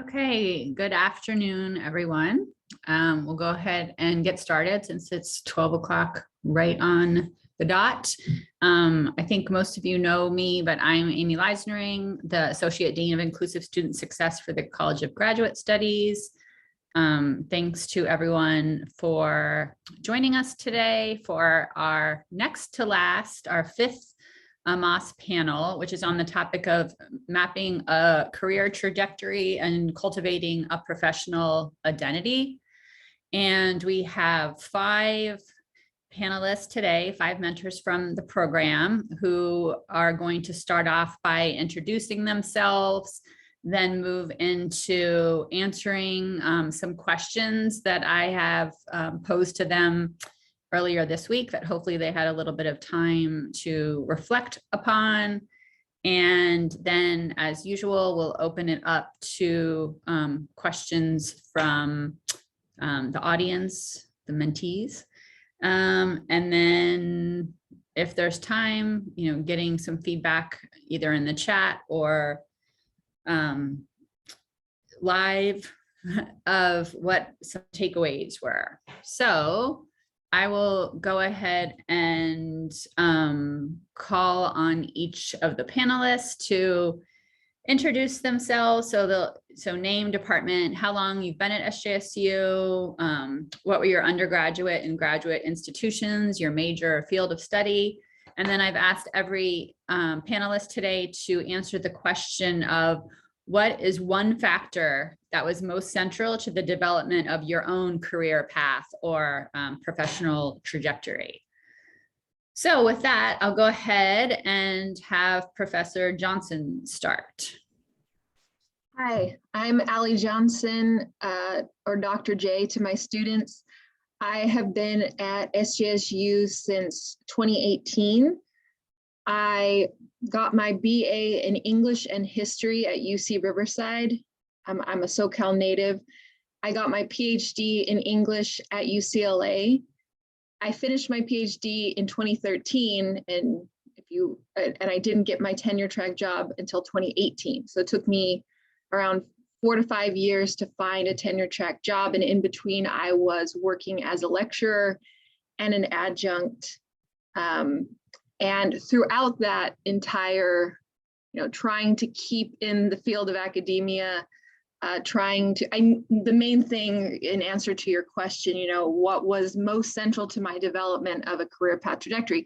Okay, good afternoon, everyone. We'll go ahead and get started since it's 12 o'clock right on the dot. I think most of you know me, but I'm Amy Leisnering, the Associate Dean of Inclusive Student Success for the College of Graduate Studies. Thanks to everyone for joining us today for our next to last, our fifth MOS panel, which is on the topic of mapping a career trajectory and cultivating a professional identity. And we have 5 panelists today, 5 mentors from the program who are going to start off by introducing themselves, then move into answering some questions that I have posed to them earlier this week that hopefully they had a little bit of time to reflect upon. And then, as usual, we'll open it up to questions from the audience, the mentees. And then if there's time, getting some feedback either in the chat or live of what some takeaways were. So I will go ahead and call on each of the panelists to introduce themselves. So name, department, how long you've been at SJSU, what were your undergraduate and graduate institutions, your major or field of study. And then I've asked every panelist today to answer the question of what is one factor that was most central to the development of your own career path or professional trajectory. So with that, I'll go ahead and have Professor Johnson start. Hi, I'm Allie Johnson, or Dr. J to my students. I have been at SJSU since 2018. I got my BA in English and History at UC Riverside. I'm a SoCal native. I got my PhD in English at UCLA. I finished my PhD in 2013, and I didn't get my tenure track job until 2018. So it took me around 4 to 5 years to find a tenure track job, and in between, I was working as a lecturer and an adjunct. And throughout that entire, trying to keep in the field of academia, the main thing in answer to your question, what was most central to my development of a career path trajectory?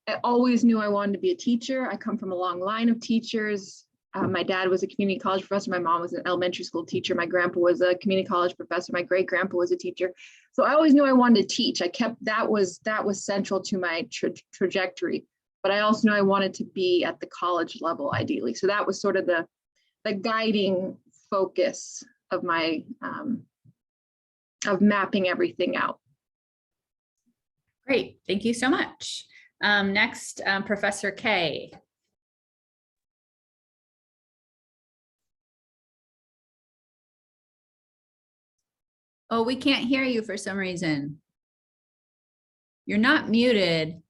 I always knew I wanted to be a teacher. I come from a long line of teachers. My dad was a community college professor. My mom was an elementary school teacher. My grandpa was a community college professor. My great grandpa was a teacher. So I always knew I wanted to teach. That was central to my trajectory. But I also knew I wanted to be at the college level, ideally. So that was sort of the guiding focus of my of mapping everything out. Great, thank you so much. Next, Professor K. Oh, we can't hear you for some reason. You're not muted.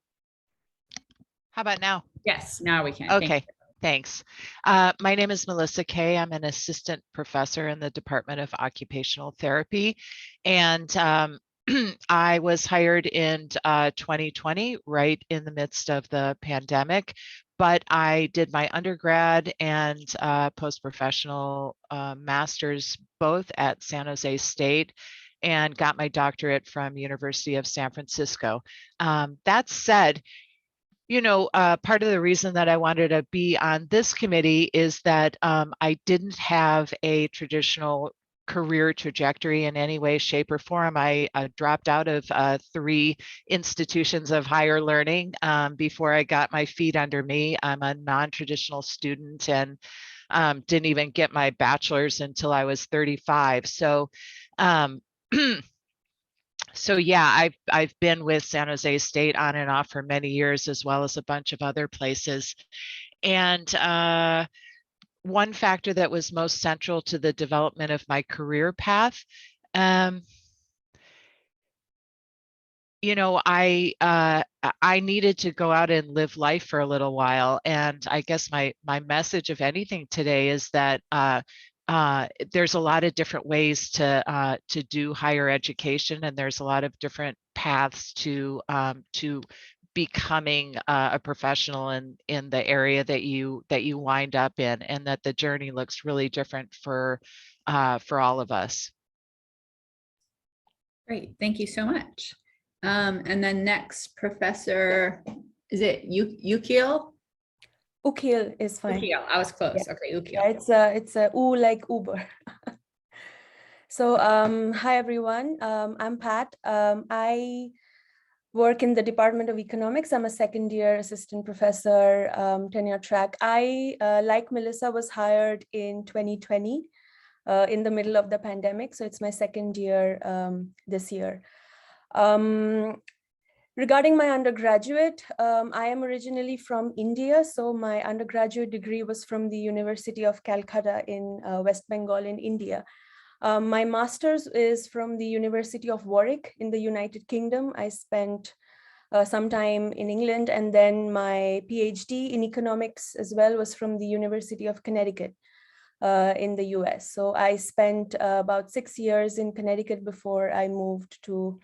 How about now? Yes, now we can. Okay, thanks. My name is Melissa Kay. I'm an assistant professor in the Department of Occupational Therapy. And I was hired in 2020, right in the midst of the pandemic. But I did my undergrad and post-professional master's both at San Jose State and got my doctorate from University of San Francisco. That said, part of the reason that I wanted to be on this committee is that I didn't have a traditional career trajectory in any way, shape, or form. I dropped out of 3 institutions of higher learning before I got my feet under me. I'm a non-traditional student and didn't even get my bachelor's until I was 35. So So yeah, I've been with San Jose State on and off for many years, as well as a bunch of other places. And one factor that was most central to the development of my career path, I needed to go out and live life for a little while. And I guess my message, if anything, today is that there's a lot of different ways to do higher education, and there's a lot of different paths to becoming a professional in the area that you wind up in, and that the journey looks really different for all of us. Great, thank you so much. And then next, Professor, is it Ukiel? Ukiel is fine. Ukiel, I was close. Yeah. Okay, Ukiel. Yeah, it's a U like Uber. So hi everyone. I'm Pat. I work in the Department of Economics. I'm a second year assistant professor, tenure track. I, like Melissa, was hired in 2020 in the middle of the pandemic. So it's my second year this year. Regarding my undergraduate, I am originally from India. So my undergraduate degree was from the University of Calcutta in West Bengal in India. My master's is from the University of Warwick in the United Kingdom. I spent some time in England, and then my PhD in economics as well was from the University of Connecticut in the US. So I spent about 6 years in Connecticut before I moved to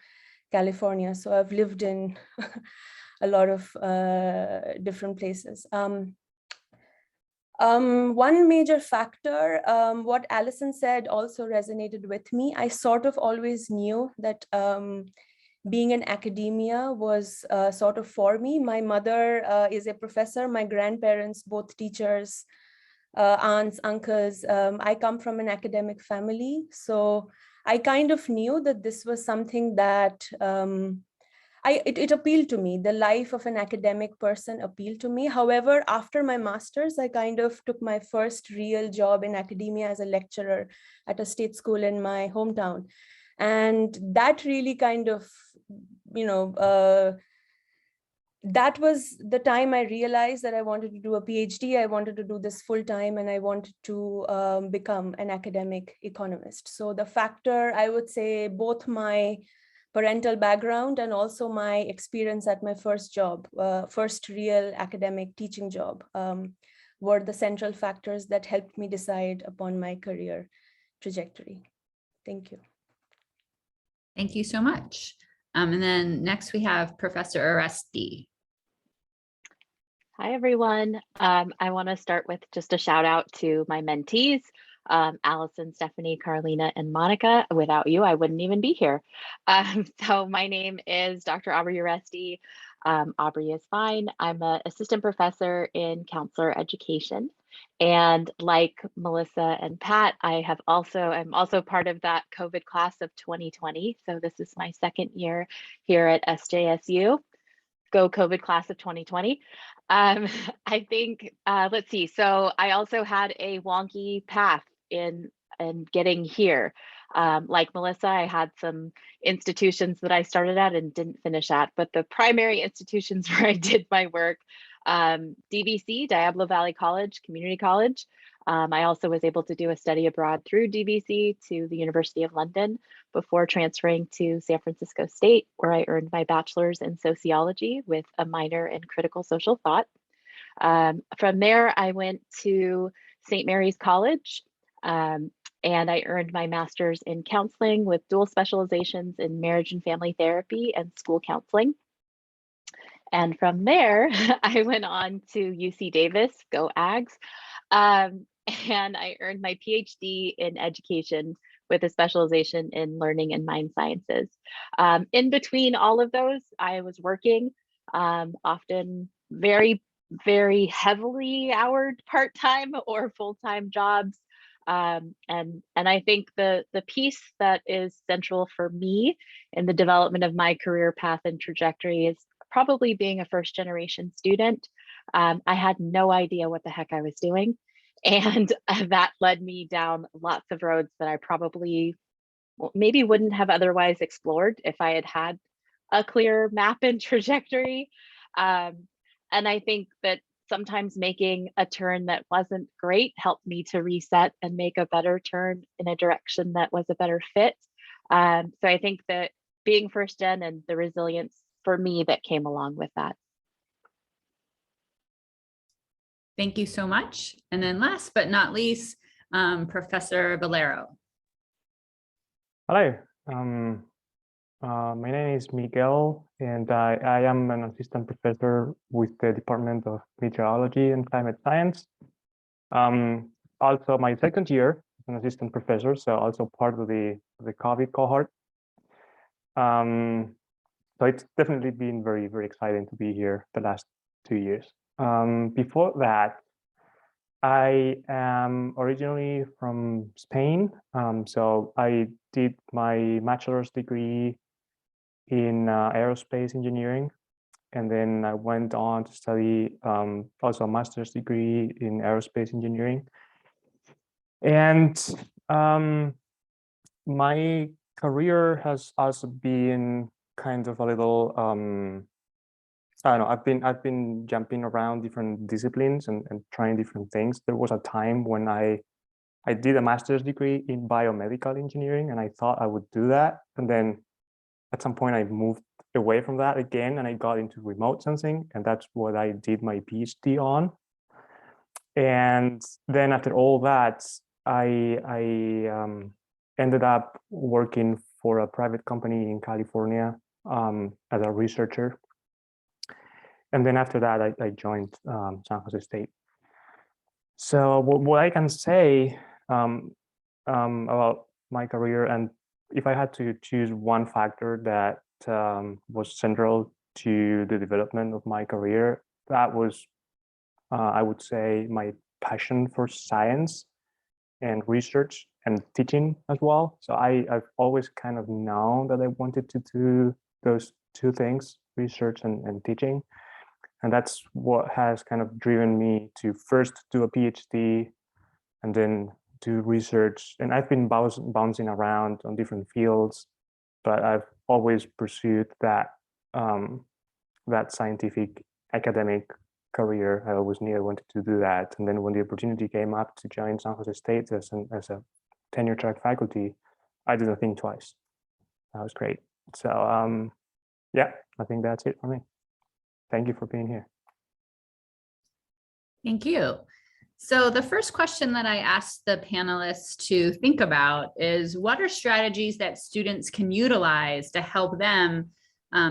California. So I've lived in a lot of different places. One major factor, what Allison said also resonated with me. I sort of always knew that being in academia was sort of for me. My mother is a professor, my grandparents, both teachers, aunts, uncles. I come from an academic family. So I kind of knew that this was something that it appealed to me. The life of an academic person appealed to me. However, after my master's, I kind of took my first real job in academia as a lecturer at a state school in my hometown. And that really kind of, that was the time I realized that I wanted to do a PhD. I wanted to do this full time, and I wanted to become an academic economist. So the factor, I would say, both my parental background and also my experience at my first job, first real academic teaching job, were the central factors that helped me decide upon my career trajectory. Thank you. Thank you so much. And then next we have Professor Uresti. Hi, everyone. I want to start with just a shout out to my mentees, Allison, Stephanie, Carolina, and Monica. Without you, I wouldn't even be here. So my name is Dr. Aubry Uresti. Aubrey is fine. I'm an assistant professor in counselor education. And like Melissa and Pat, I'm also part of that COVID class of 2020. So this is my second year here at SJSU. Go COVID class of 2020. I think, let's see. So I also had a wonky path in getting here. Like Melissa, I had some institutions that I started at and didn't finish at, but the primary institutions where I did my work, DVC, Diablo Valley College, Community College. I also was able to do a study abroad through DVC to the University of London before transferring to San Francisco State, where I earned my bachelor's in sociology with a minor in critical social thought. From there, I went to St. Mary's College, and I earned my master's in counseling with dual specializations in marriage and family therapy and school counseling. And from there, I went on to UC Davis, go Ags, and I earned my PhD in education with a specialization in learning and mind sciences. In between all of those, I was working, often very, very heavily houred part-time or full-time jobs. And I think the piece that is central for me in the development of my career path and trajectory is probably being a first generation student. I had no idea what the heck I was doing. And that led me down lots of roads that I probably maybe wouldn't have otherwise explored if I had had a clear map and trajectory. And I think that sometimes making a turn that wasn't great helped me to reset and make a better turn in a direction that was a better fit. So I think that being first gen and the resilience for me that came along with that. Thank you so much. And then last but not least, Professor Valero. Hello, my name is Miguel, and I am an assistant professor with the Department of Meteorology and Climate Science. Also my second year as an assistant professor, so also part of the COVID cohort. So it's definitely been very, very exciting to be here the last 2 years. Before that, I am originally from Spain. So I did my bachelor's degree in aerospace engineering. And then I went on to study also a master's degree in aerospace engineering. And my career has also been kind of a little, I don't know, I've been jumping around different disciplines and trying different things. There was a time when I did a master's degree in biomedical engineering, and I thought I would do that. And then at some point I moved away from that again, and I got into remote sensing, and that's what I did my PhD on. And then after all that, I ended up working for a private company in California as a researcher. And then after that, I joined San Jose State. So what I can say about my career, and if I had to choose one factor that was central to the development of my career, that was, I would say, my passion for science and research and teaching as well. So I've always kind of known that I wanted to do those two things, research and teaching. And that's what has kind of driven me to first do a PhD and then do research. And I've been bouncing around on different fields, but I've always pursued that that scientific academic career. I always knew I wanted to do that. And then when the opportunity came up to join San Jose State as a tenure track faculty, I didn't think twice. That was great. So yeah, I think that's it for me. Thank you for being here. Thank you. So the first question that I asked the panelists to think about is, what are strategies that students can utilize to help them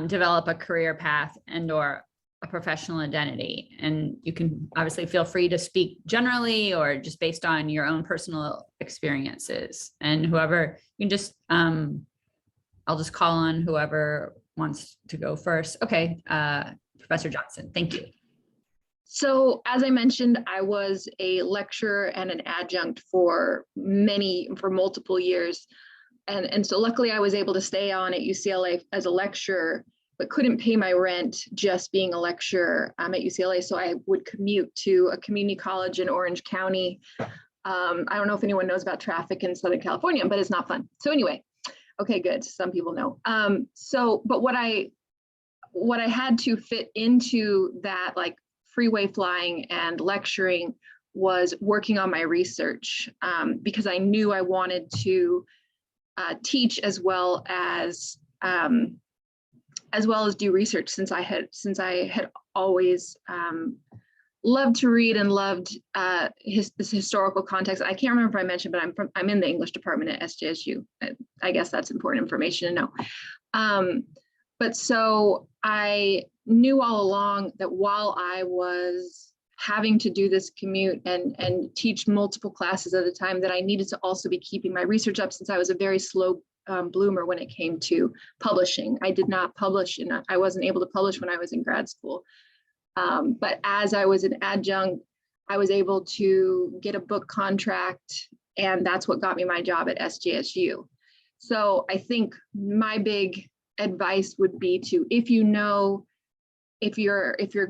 develop a career path and/or a professional identity? And you can obviously feel free to speak generally or just based on your own personal experiences. And whoever, you can just, I'll just call on whoever wants to go first. Okay, Professor Johnson, thank you. So as I mentioned, I was a lecturer and an adjunct for multiple years. And so luckily I was able to stay on at UCLA as a lecturer, but couldn't pay my rent just being a lecturer at UCLA. So I would commute to a community college in Orange County. I don't know if anyone knows about traffic in Southern California, but it's not fun. So anyway, okay, good. Some people know. But what I had to fit into that, like freeway flying and lecturing, was working on my research, because I knew I wanted to teach as well as do research, since I had always loved to read and loved this historical context. I can't remember if I mentioned, but I'm in the English department at SJSU. I guess that's important information to know. But so I knew all along that while I was having to do this commute and teach multiple classes at a time, that I needed to also be keeping my research up, since I was a very slow bloomer when it came to publishing. I did not publish, and I wasn't able to publish when I was in grad school. But as I was an adjunct, I was able to get a book contract, and that's what got me my job at SJSU. So I think my big advice would be to, if your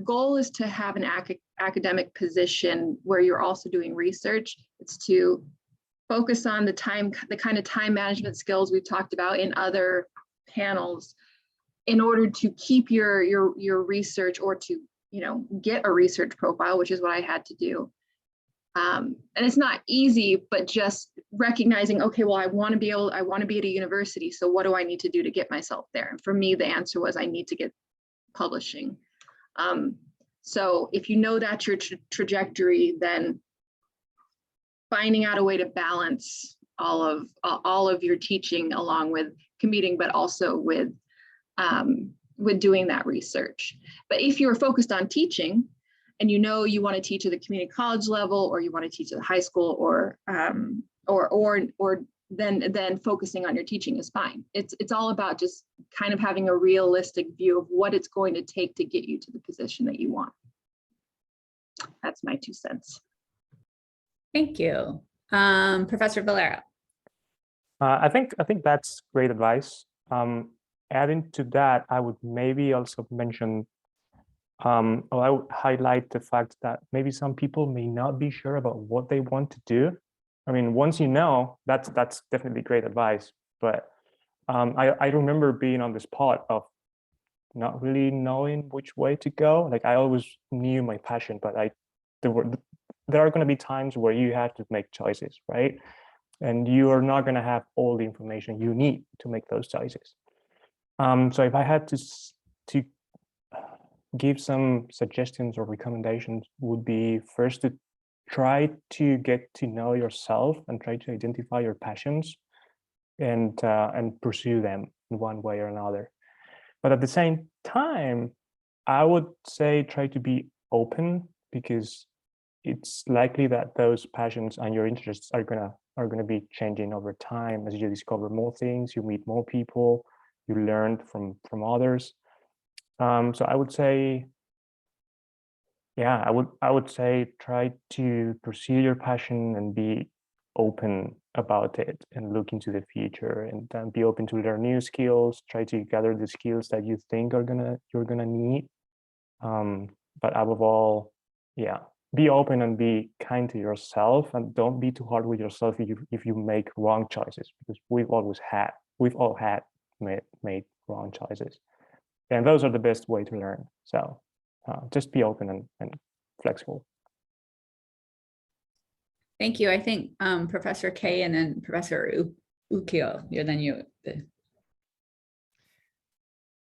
goal is to have an academic position where you're also doing research, it's to focus on the kind of time management skills we've talked about in other panels, in order to keep your research, or to get a research profile, which is what I had to do. And it's not easy, but just recognizing, okay, well, I want to be at a university. So what do I need to do to get myself there? And for me, the answer was, I need to get publishing. So if you know that's your trajectory, then finding out a way to balance all of your teaching along with commuting, but also with doing that research. But if you're focused on teaching and you know you want to teach at the community college level, or you want to teach at the high school, or then focusing on your teaching is fine. It's all about just kind of having a realistic view of what it's going to take to get you to the position that you want. That's my 2 cents. Thank you. Professor Valero. I think that's great advice. Adding to that, I would maybe also mention, or I would highlight the fact that maybe some people may not be sure about what they want to do. I mean, once you know, that's definitely great advice. But I remember being on the spot of not really knowing which way to go. Like, I always knew my passion, but there are going to be times where you have to make choices, right? And you are not going to have all the information you need to make those choices. So if I had to give some suggestions or recommendations, would be first to try to get to know yourself and try to identify your passions and pursue them in one way or another. But at the same time, I would say try to be open, because it's likely that those passions and your interests are gonna be changing over time as you discover more things, you meet more people, you learn from others. So I would say, yeah, I would say try to pursue your passion and be open about it and look into the future, and be open to learn new skills, try to gather the skills that you think you're gonna need. But above all, yeah, be open and be kind to yourself, and don't be too hard with yourself if you make wrong choices, because we've all had made wrong choices, and those are the best way to learn. So just be open and flexible. Thank you. I think Professor K and then Professor Ukio, you.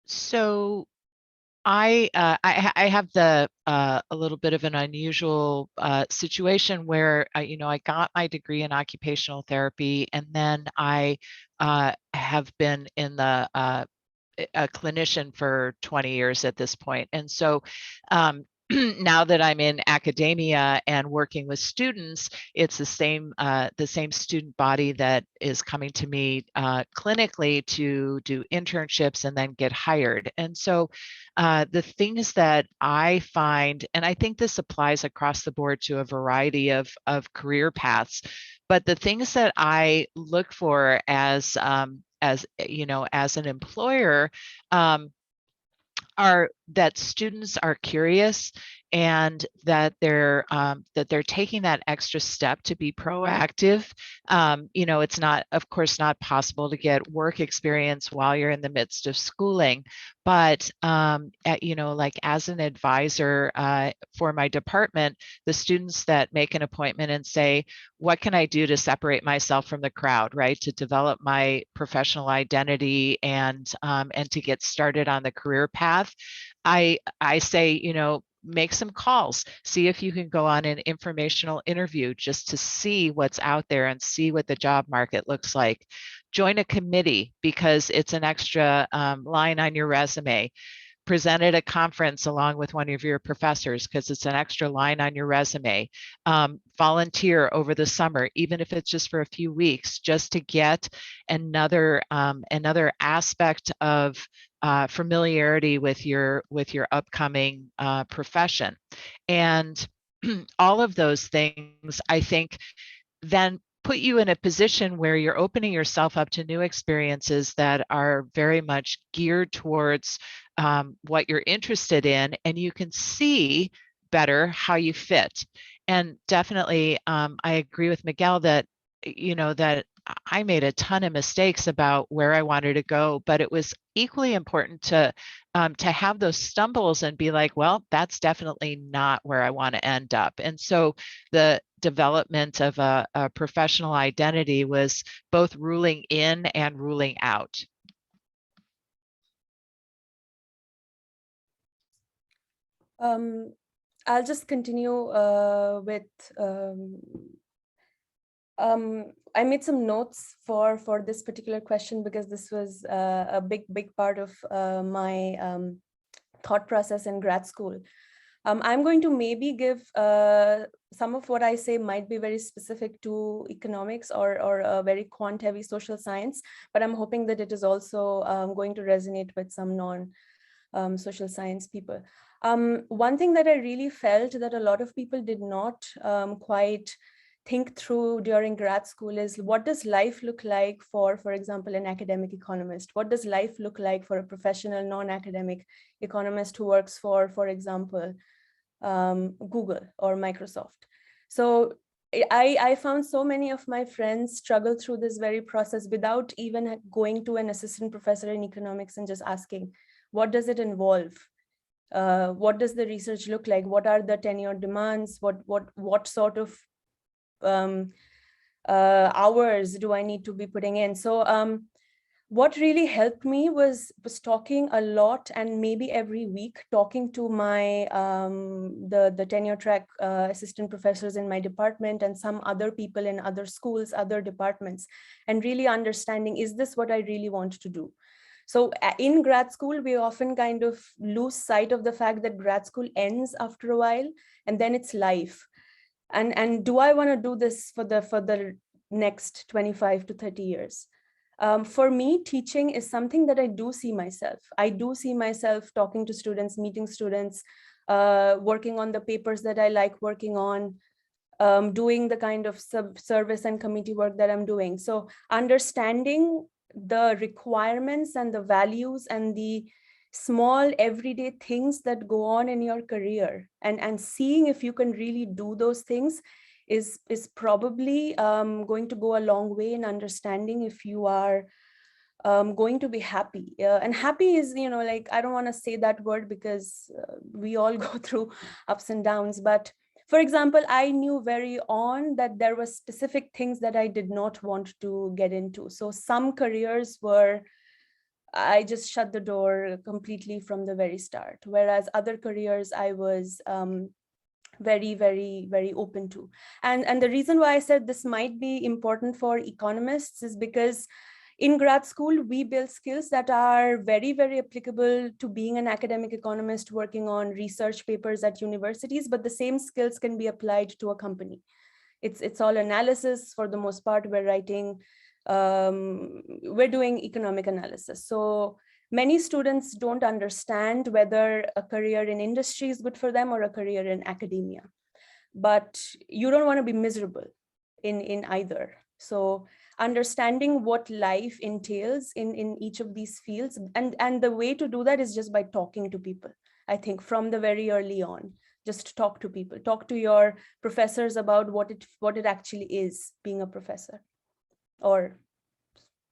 So I have a little bit of an unusual situation where I got my degree in occupational therapy, and then I have been in a clinician for 20 years at this point. And so now that I'm in academia and working with students, it's the same student body that is coming to me clinically to do internships and then get hired. And so the things that I find, and I think this applies across the board to a variety of career paths, but the things that I look for as an employer are that students are curious, and that they're taking that extra step to be proactive. It's not, of course, not possible to get work experience while you're in the midst of schooling, but like as an advisor for my department, the students that make an appointment and say, what can I do to separate myself from the crowd, right? To develop my professional identity and to get started on the career path. I say, make some calls, see if you can go on an informational interview just to see what's out there and see what the job market looks like. Join a committee because it's an extra line on your resume. Present at a conference along with one of your professors because it's an extra line on your resume. Volunteer over the summer, even if it's just for a few weeks, just to get another aspect of familiarity with your upcoming profession. And all of those things, I think, then put you in a position where you're opening yourself up to new experiences that are very much geared towards what you're interested in, and you can see better how you fit. And definitely, I agree with Miguel that that I made a ton of mistakes about where I wanted to go, but it was equally important to have those stumbles and be like, well, that's definitely not where I want to end up. And so the development of a professional identity was both ruling in and ruling out. I'll just continue with I made some notes for this particular question because this was a big part of my thought process in grad school. I'm going to maybe give some of what I say might be very specific to economics or a very quant heavy social science, but I'm hoping that it is also going to resonate with some non-social science people. One thing that I really felt that a lot of people did not quite think through during grad school is, what does life look like for example, an academic economist? What does life look like for a professional non-academic economist who works for example, Google or Microsoft? So I found so many of my friends struggle through this very process without even going to an assistant professor in economics and just asking, what does it involve? What does the research look like? What are the tenure demands? What sort of hours do I need to be putting in? So what really helped me was talking a lot, and maybe every week talking to my the tenure track assistant professors in my department and some other people in other schools, other departments, and really understanding, is this what I really want to do? So in grad school, we often kind of lose sight of the fact that grad school ends after a while, and then it's life. And do I want to do this for the next 25 to 30 years? For me, teaching is something that I do see myself. I do see myself talking to students, meeting students, working on the papers that I like working on, doing the kind of service and committee work that I'm doing. So understanding the requirements and the values and the small everyday things that go on in your career, and seeing if you can really do those things is probably going to go a long way in understanding if you are going to be happy. And happy is, like, I don't want to say that word because we all go through ups and downs. But for example, I knew very on that there were specific things that I did not want to get into. So some careers were, I just shut the door completely from the very start. Whereas other careers I was very, very, very open to. And the reason why I said this might be important for economists is because in grad school, we build skills that are very, very applicable to being an academic economist working on research papers at universities, but the same skills can be applied to a company. It's all analysis for the most part. We're doing economic analysis. So many students don't understand whether a career in industry is good for them or a career in academia. But you don't want to be miserable in either. So understanding what life entails in each of these fields, and the way to do that is just by talking to people. I think from the very early on, just talk to people, talk to your professors about what it actually is being a professor or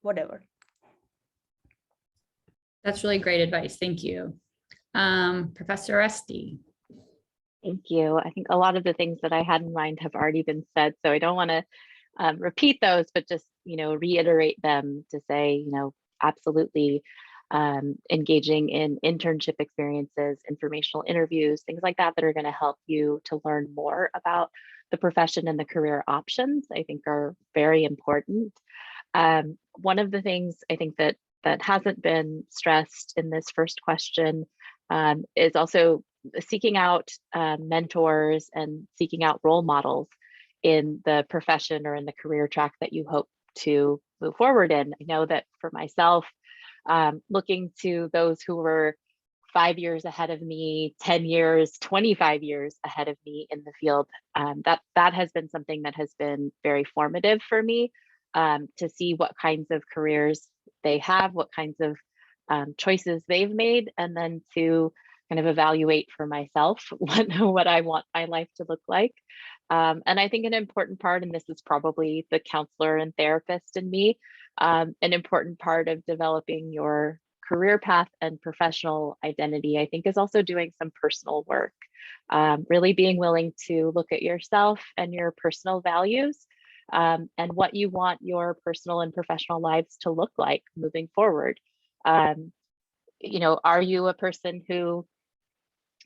whatever. That's really great advice. Thank you. Professor Uresti. Thank you. I think a lot of the things that I had in mind have already been said, so I don't want to repeat those, but just, reiterate them to say, absolutely engaging in internship experiences, informational interviews, things like that are going to help you to learn more about the profession and the career options, I think are very important. One of the things I think that hasn't been stressed in this first question is also seeking out mentors and seeking out role models in the profession or in the career track that you hope to move forward in. I know that for myself, looking to those who were 5 years ahead of me, 10 years, 25 years ahead of me in the field, that has been something that has been very formative for me, to see what kinds of careers they have, what kinds of choices they've made, and then to kind of evaluate for myself what I want my life to look like. And I think an important part, and this is probably the counselor and therapist in me, an important part of developing your career path and professional identity, I think, is also doing some personal work, really being willing to look at yourself and your personal values, and what you want your personal and professional lives to look like moving forward. Are you a person who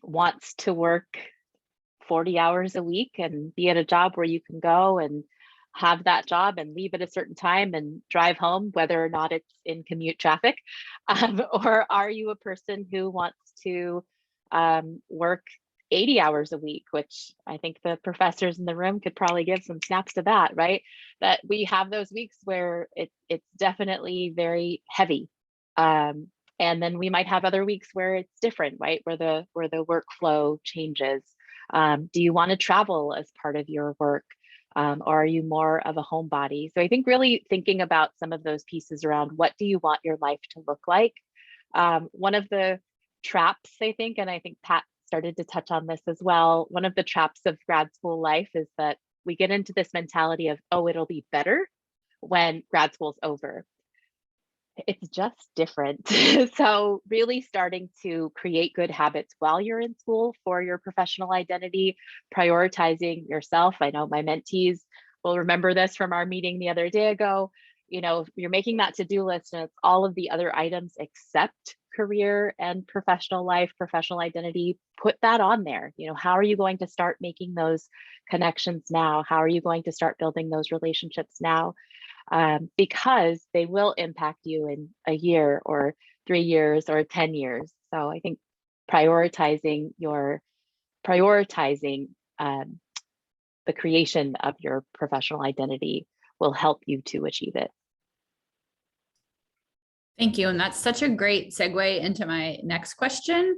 wants to work 40 hours a week and be at a job where you can go and have that job and leave at a certain time and drive home, whether or not it's in commute traffic? Or are you a person who wants to work 80 hours a week, which I think the professors in the room could probably give some snaps to that, right? That we have those weeks where it's definitely very heavy. And then we might have other weeks where it's different, right? Where the workflow changes. Do you want to travel as part of your work? Or are you more of a homebody? So I think really thinking about some of those pieces around what do you want your life to look like? One of the traps, I think, and I think Pat started to touch on this as well, one of the traps of grad school life is that we get into this mentality of, oh, it'll be better when grad school's over. It's just different. So really starting to create good habits while you're in school for your professional identity, prioritizing yourself. I know my mentees will remember this from our meeting the other day ago. You know, you're making that to-do list and it's all of the other items except career and professional life, professional identity. Put that on there. You know, how are you going to start making those connections now? How are you going to start building those relationships now? Because they will impact you in a year or 3 years or 10 years. So I think prioritizing the creation of your professional identity will help you to achieve it. Thank you. And that's such a great segue into my next question,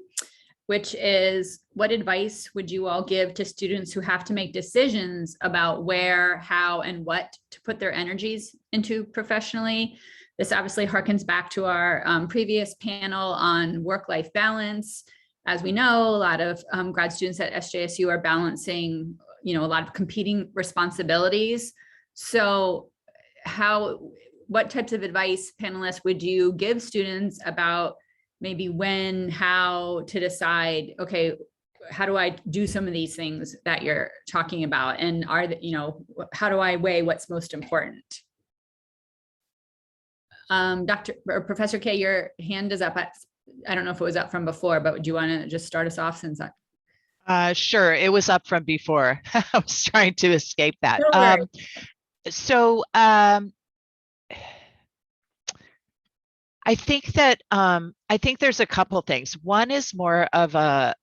which is, what advice would you all give to students who have to make decisions about where, how, and what to put their energies into professionally? This obviously harkens back to our previous panel on work-life balance. As we know, a lot of grad students at SJSU are balancing, a lot of competing responsibilities. So what types of advice, panelists, would you give students about maybe when, how to decide, okay, how do I do some of these things that you're talking about? And how do I weigh what's most important? Dr. or Professor K, your hand is up. I don't know if it was up from before, but do you want to just start us off since Sure, it was up from before. I was trying to escape that. I think that I think there's a couple things. One is more of a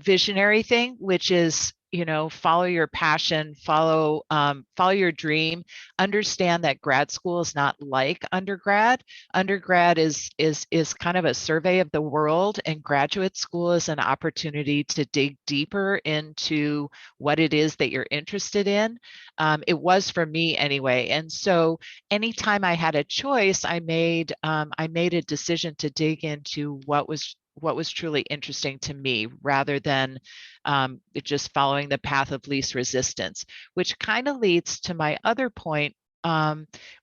visionary thing, which is, follow your passion, follow your dream. Understand that grad school is not like undergrad. Undergrad is kind of a survey of the world, and graduate school is an opportunity to dig deeper into what it is that you're interested in. It was for me anyway. And so anytime I had a choice, I made a decision to dig into what was truly interesting to me, rather than just following the path of least resistance, which kind of leads to my other point,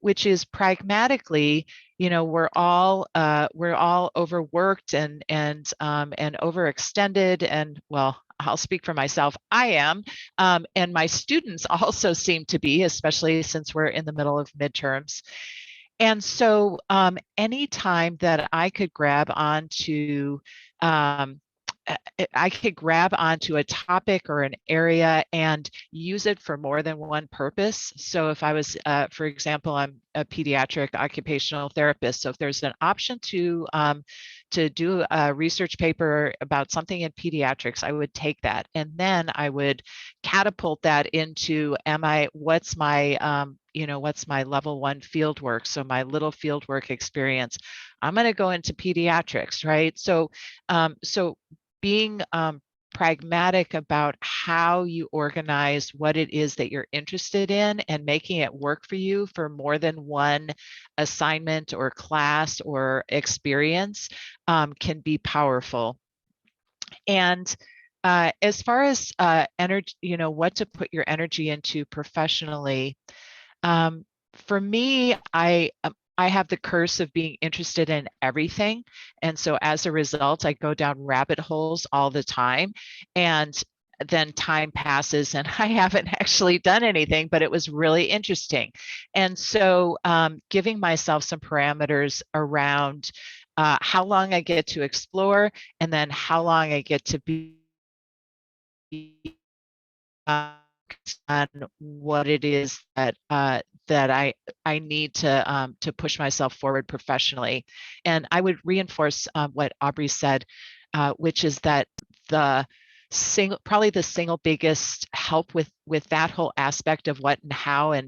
which is pragmatically, we're all overworked and overextended, and well, I'll speak for myself, I am, and my students also seem to be, especially since we're in the middle of midterms. And so anytime that I could grab onto a topic or an area and use it for more than one purpose. So if I was, for example, I'm a pediatric occupational therapist. So if there's an option to do a research paper about something in pediatrics, I would take that. And then I would catapult that into, what's my level 1 field work? So my little field work experience, I'm going to go into pediatrics, right? So being pragmatic about how you organize what it is that you're interested in and making it work for you for more than one assignment or class or experience can be powerful. And as far as energy, what to put your energy into professionally, for me, I have the curse of being interested in everything. And so as a result, I go down rabbit holes all the time. And then time passes and I haven't actually done anything, but it was really interesting. And so giving myself some parameters around how long I get to explore, and then how long I get to be on what it is that that I need to push myself forward professionally. And I would reinforce what Aubry said, which is that probably the single biggest help with that whole aspect of what and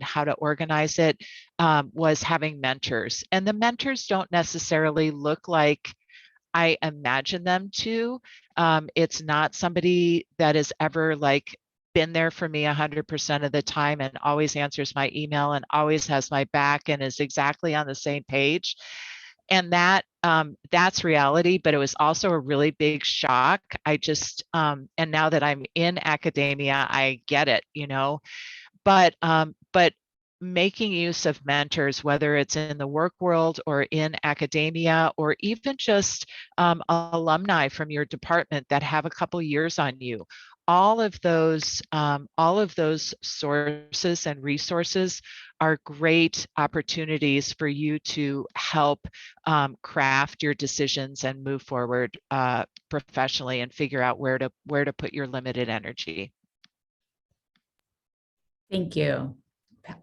how to organize it was having mentors. And the mentors don't necessarily look like I imagine them to. It's not somebody that has ever like been there for me 100% of the time and always answers my email and always has my back and is exactly on the same page. And that's reality, but it was also a really big shock. I just and now that I'm in academia, I get it, you know. But making use of mentors, whether it's in the work world or in academia, or even just alumni from your department that have a couple years on you, all of those sources and resources are great opportunities for you to help craft your decisions and move forward professionally and figure out where to put your limited energy. Thank you.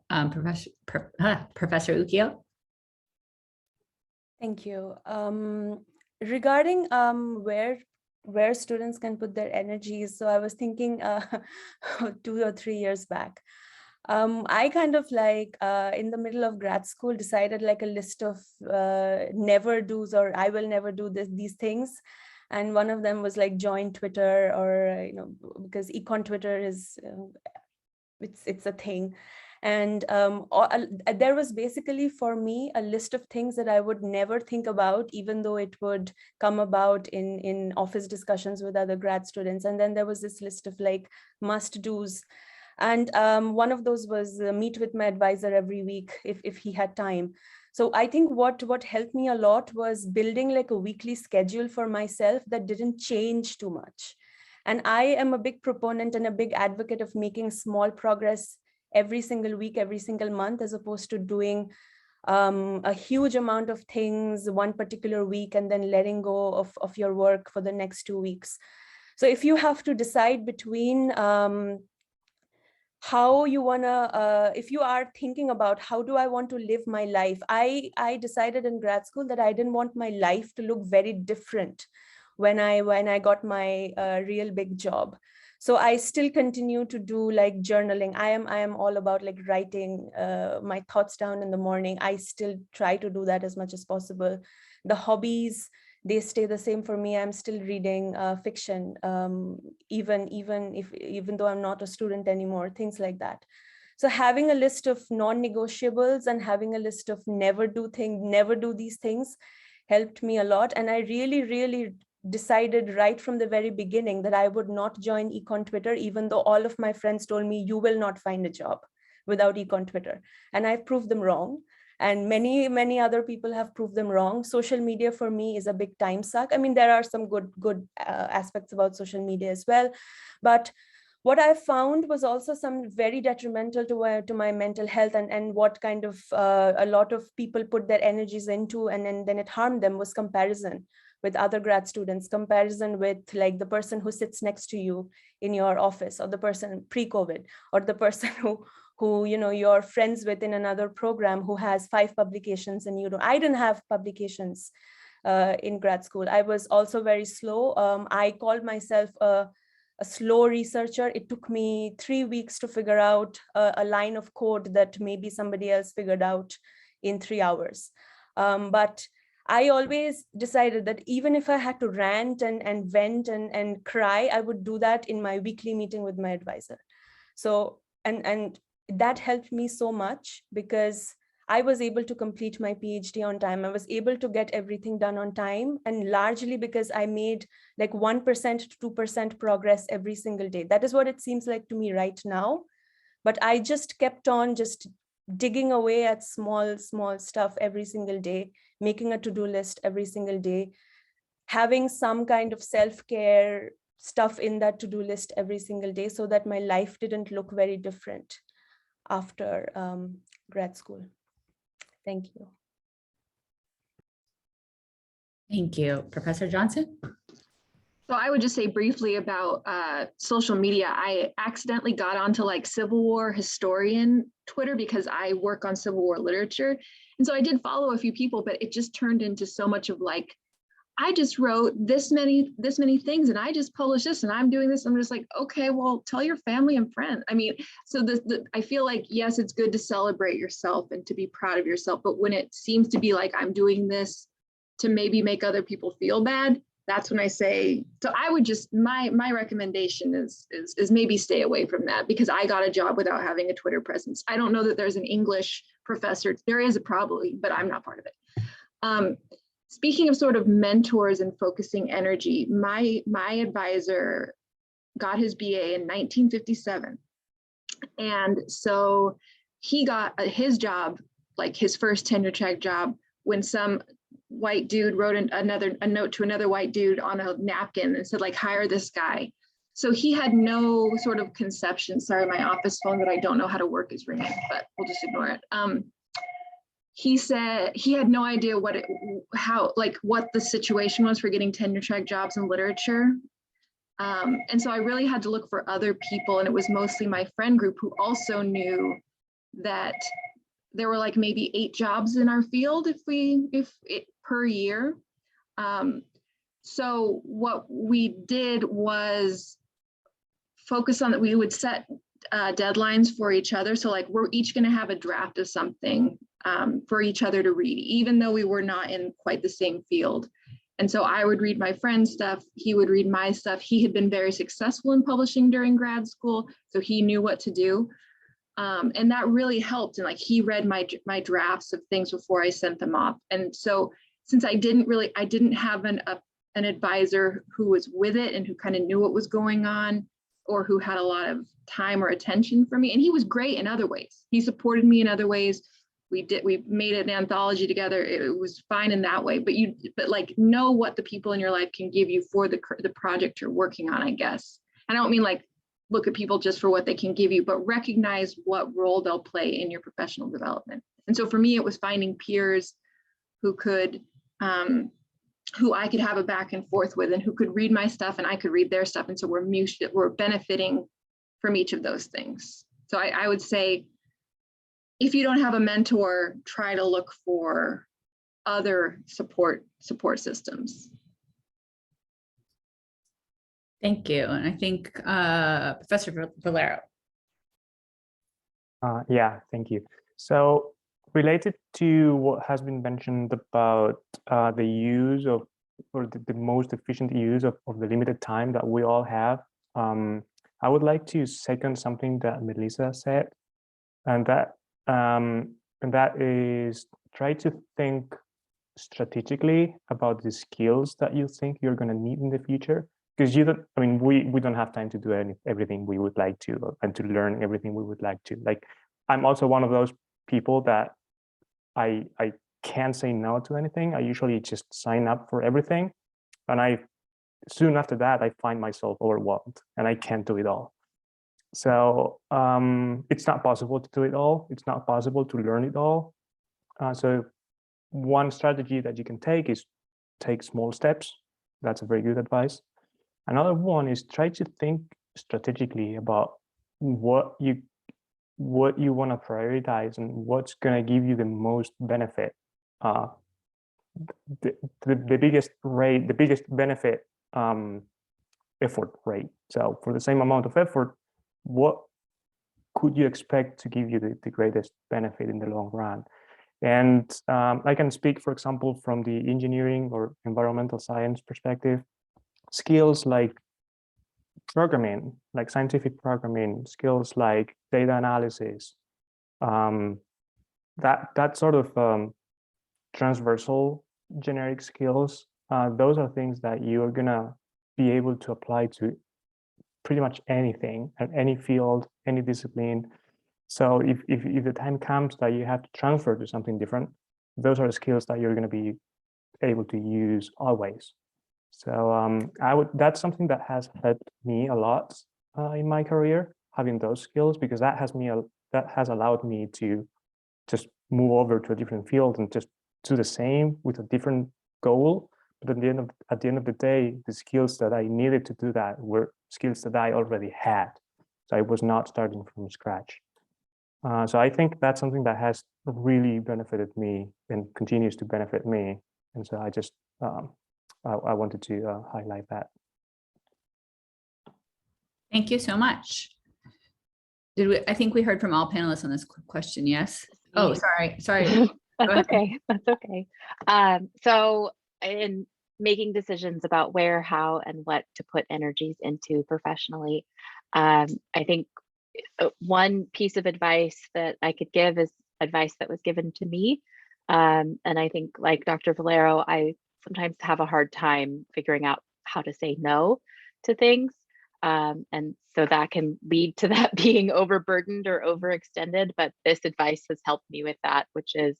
Professor Ukiyo? Thank you. Regarding where students can put their energies, so I was thinking 2 or 3 years back. I kind of like in the middle of grad school decided like a list of never do's, or I will never do these things. And one of them was like join Twitter, or you know, because econ Twitter is it's a thing. And there was basically for me a list of things that I would never think about, even though it would come about in office discussions with other grad students. And then there was this list of like must do's. And one of those was meet with my advisor every week if he had time. So I think what helped me a lot was building like a weekly schedule for myself that didn't change too much. And I am a big proponent and a big advocate of making small progress every single week, every single month, as opposed to doing a huge amount of things one particular week and then letting go of your work for the next 2 weeks. So if you have to decide between how you wanna, if you are thinking about how do I want to live my life, I decided in grad school that I didn't want my life to look very different when I got my real big job. So I still continue to do like journaling. I am all about like writing my thoughts down in the morning. I still try to do that as much as possible. The hobbies, they stay the same for me. I'm still reading fiction, even though I'm not a student anymore, things like that. So having a list of non-negotiables and having a list of never do these things helped me a lot. And I really decided right from the very beginning that I would not join econ Twitter, even though all of my friends told me you will not find a job without econ Twitter. And I've proved them wrong. And many other people have proved them wrong. Social media for me is a big time suck. I mean, there are some good aspects about social media as well. But what I found was also some very detrimental to my mental health, and what kind of a lot of people put their energies into, and then it harmed them, was comparison with other grad students, comparison with like the person who sits next to you in your office, or the person pre-COVID, or the person who you know you're friends with in another program who has 5 publications and you don't. I didn't have publications in grad school. I was also very slow. I called myself a slow researcher. It took me 3 weeks to figure out a line of code that maybe somebody else figured out in 3 hours. But I always decided that even if I had to rant and vent and cry, I would do that in my weekly meeting with my advisor. So, and that helped me so much because I was able to complete my PhD on time. I was able to get everything done on time, and largely because I made like 1% to 2% progress every single day. That is what it seems like to me right now. But I just kept on just digging away at small stuff every single day, making a to-do list every single day, having some kind of self-care stuff in that to-do list every single day, so that my life didn't look very different after grad school. Thank you. Thank you. Professor Johnson? So I would just say briefly about social media. I accidentally got onto like Civil War historian Twitter because I work on Civil War literature. And so I did follow a few people, but it just turned into so much of like, I just wrote this many things and I just published this and I'm doing this. I'm just like, okay, well, tell your family and friends. I mean, so I feel like, yes, it's good to celebrate yourself and to be proud of yourself. But when it seems to be like I'm doing this to maybe make other people feel bad, that's when I say, so I would just, my recommendation is maybe stay away from that, because I got a job without having a Twitter presence. I don't know that there's an English professor. There is probably, but I'm not part of it. Speaking of sort of mentors and focusing energy, my advisor got his BA in 1957. And so he got his job, like his first tenure track job, when some white dude wrote a note to another white dude on a napkin and said, like, hire this guy. So he had no sort of conception. Sorry, my office phone that I don't know how to work is ringing, but we'll just ignore it. He said he had no idea what the situation was for getting tenure track jobs in literature. And so I really had to look for other people, and it was mostly my friend group who also knew that there were like maybe 8 jobs in our field per year. So what we did was focus on that. We would set deadlines for each other. So like we're each going to have a draft of something for each other to read, even though we were not in quite the same field. And so I would read my friend's stuff, he would read my stuff. He had been very successful in publishing during grad school, so he knew what to do. And that really helped. And like he read my drafts of things before I sent them off. And so since I didn't have an advisor who was with it and who kind of knew what was going on, or who had a lot of time or attention for me, and he was great in other ways. He supported me in other ways. We made an anthology together. It was fine in that way, but like know what the people in your life can give you for the project you're working on, I guess. And I don't mean like look at people just for what they can give you, but recognize what role they'll play in your professional development. And so for me, it was finding peers who could, who I could have a back and forth with, and who could read my stuff and I could read their stuff. And so we're benefiting from each of those things. So I would say, if you don't have a mentor, try to look for other support systems. Thank you. And I think Professor Valero. Yeah, thank you. So related to what has been mentioned about the use of, or the most efficient use of the limited time that we all have, I would like to second something that Melissa said, and that is try to think strategically about the skills that you think you're going to need in the future. Because we don't have time to do everything we would like to, and to learn everything we would like to. Like, I'm also one of those people that I can't say no to anything. I usually just sign up for everything, and soon after that I find myself overwhelmed and I can't do it all. So it's not possible to do it all. It's not possible to learn it all. So one strategy that you can take is take small steps. That's a very good advice. Another one is try to think strategically about what you want to prioritize and what's going to give you the most benefit. The biggest benefit effort rate. So for the same amount of effort, what could you expect to give you the greatest benefit in the long run? And I can speak, for example, from the engineering or environmental science perspective. Skills like programming, like scientific programming, skills like data analysis, that sort of transversal generic skills, those are things that you are gonna be able to apply to pretty much anything at any field, any discipline. So if the time comes that you have to transfer to something different, those are the skills that you're going to be able to use always. So that's something that has helped me a lot in my career, having those skills, because that has allowed me to just move over to a different field and just do the same with a different goal, But at the end of the day, the skills that I needed to do that were skills that I already had. So I was not starting from scratch. So I think that's something that has really benefited me and continues to benefit me. And so I just, I wanted to highlight that. Thank you so much. I think we heard from all panelists on this question, yes? Oh, sorry. That's okay. That's okay. So in making decisions about where, how, and what to put energies into professionally, I think one piece of advice that I could give is advice that was given to me. And I think, like Dr. Valero, I sometimes have a hard time figuring out how to say no to things. And so that can lead to that being overburdened or overextended. But this advice has helped me with that, which is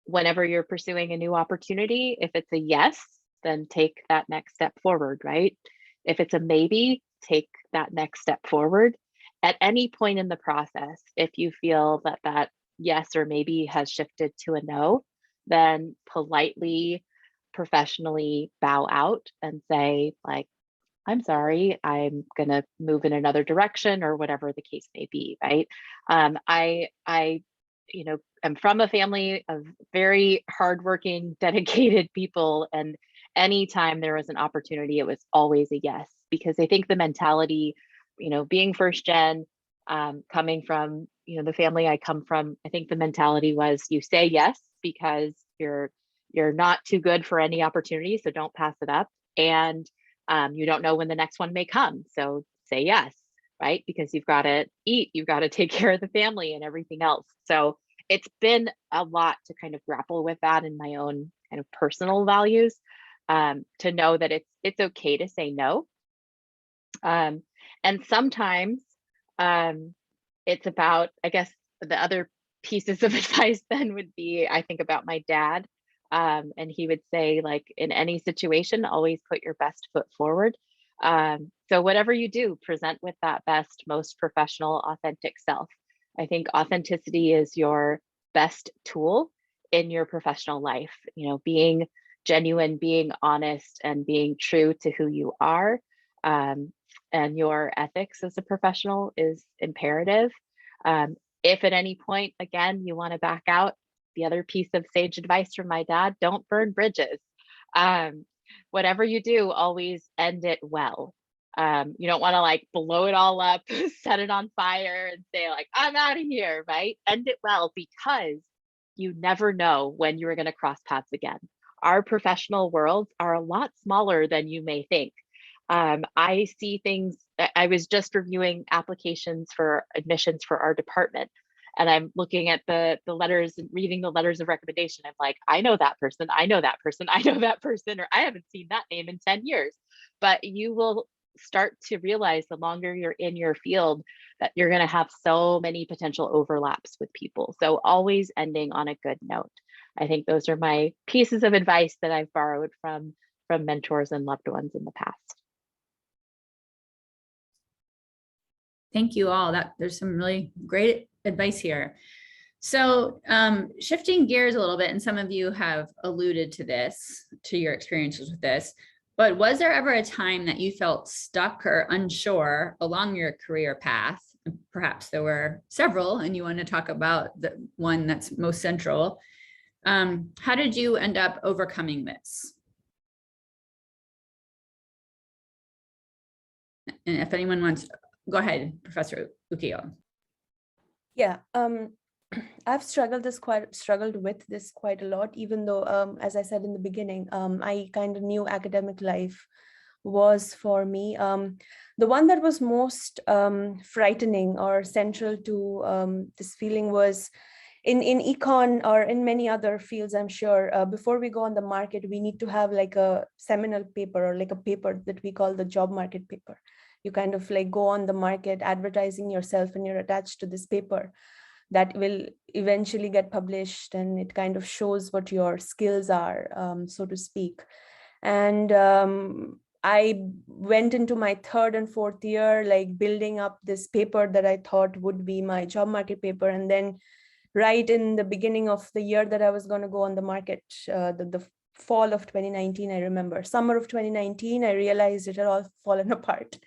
whenever you're pursuing a new opportunity, if it's a yes, then take that next step forward, right? If it's a maybe, take that next step forward. At any point in the process, if you feel that that yes or maybe has shifted to a no, then politely, professionally bow out and say, like, I'm sorry, I'm gonna move in another direction, or whatever the case may be, right? I am from a family of very hardworking, dedicated people, and anytime there was an opportunity, it was always a yes, because I think the mentality, being first gen, coming from, the family I come from, I think the mentality was you say yes because you're not too good for any opportunity, so don't pass it up. And you don't know when the next one may come, so say yes, right? Because you've got to eat, you've got to take care of the family and everything else. So it's been a lot to kind of grapple with that in my own kind of personal values, to know that it's okay to say no. And sometimes it's about, I guess, the other pieces of advice then would be, I think about my dad. And he would say, like, in any situation, always put your best foot forward. So whatever you do, present with that best, most professional, authentic self. I think authenticity is your best tool in your professional life. Being genuine, being honest, and being true to who you are, and your ethics as a professional is imperative. If at any point, again, you want to back out, the other piece of sage advice from my dad, don't burn bridges. Whatever you do, always end it well. You don't want to like blow it all up, set it on fire and say like, I'm out of here, right? End it well, because you never know when you're going to cross paths again. Our professional worlds are a lot smaller than you may think. I see things, I was just reviewing applications for admissions for our department, and I'm looking at the letters and reading the letters of recommendation. I'm like, I know that person, I know that person, I know that person, or I haven't seen that name in 10 years. But you will start to realize the longer you're in your field that you're going to have so many potential overlaps with people. So always ending on a good note. I think those are my pieces of advice that I've borrowed from mentors and loved ones in the past. Thank you all. There's some really great advice here. So shifting gears a little bit, and some of you have alluded to this, to your experiences with this, but was there ever a time that you felt stuck or unsure along your career path? Perhaps there were several, and you want to talk about the one that's most central. How did you end up overcoming this? And if anyone wants, go ahead, Professor Ukiyo. Yeah, I've struggled with this quite a lot, even though, as I said in the beginning, I kind of knew academic life was for me. The one that was most frightening or central to this feeling was in econ or in many other fields, I'm sure, before we go on the market, we need to have like a seminal paper, or like a paper that we call the job market paper. You kind of like go on the market advertising yourself, and you're attached to this paper that will eventually get published, and it kind of shows what your skills are, so to speak. And I went into my third and fourth year, like building up this paper that I thought would be my job market paper. And then right in the beginning of the year that I was going to go on the market, the fall of 2019, I remember. Summer of 2019, I realized it had all fallen apart.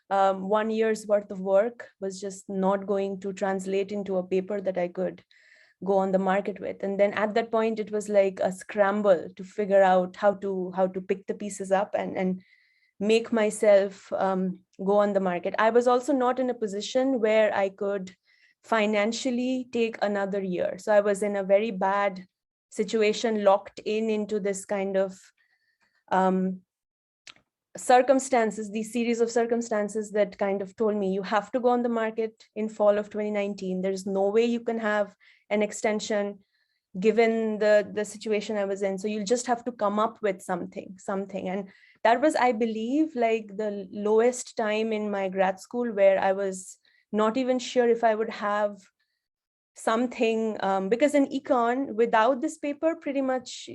1 year's worth of work was just not going to translate into a paper that I could go on the market with. And then at that point, it was like a scramble to figure out how to pick the pieces up and make myself go on the market. I was also not in a position where I could financially take another year. So I was in a very bad situation, locked into this kind of circumstances, these series of circumstances that kind of told me you have to go on the market in fall of 2019. There's no way you can have an extension given the situation I was in. So you'll just have to come up with something. And that was, I believe, like the lowest time in my grad school where I was not even sure if I would have something, because in econ, without this paper, pretty much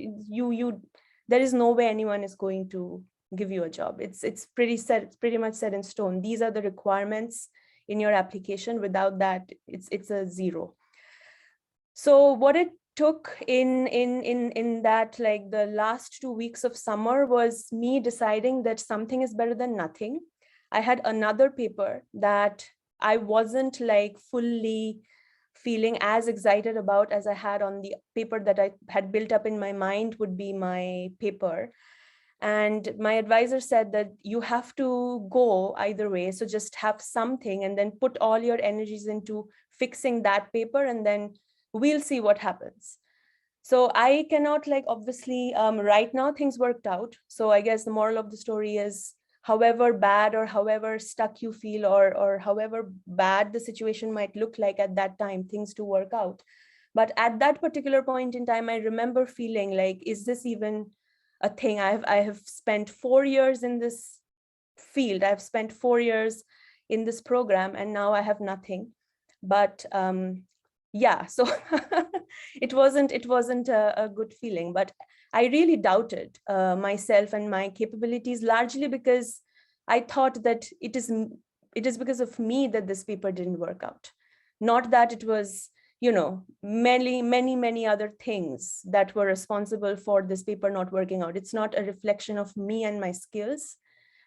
there is no way anyone is going to give you a job. It's pretty much set in stone. These are the requirements in your application. Without that, it's a zero. So what it took in that, like the last 2 weeks of summer, was me deciding that something is better than nothing. I had another paper that I wasn't like fully feeling as excited about as I had on the paper that I had built up in my mind would be my paper. And my advisor said that you have to go either way. So just have something and then put all your energies into fixing that paper, and then we'll see what happens. So I cannot, like, obviously right now things worked out. So I guess the moral of the story is, however bad or however stuck you feel, or however bad the situation might look like at that time, things do work out. But at that particular point in time, I remember feeling like, is this even a thing? I have spent 4 years in this field. I've spent 4 years in this program, and now I have nothing. But yeah, so it wasn't a good feeling. But I really doubted myself and my capabilities, largely because I thought that it is because of me that this paper didn't work out, not that it was, you know, many other things that were responsible for this paper not working out. It's not a reflection of me and my skills.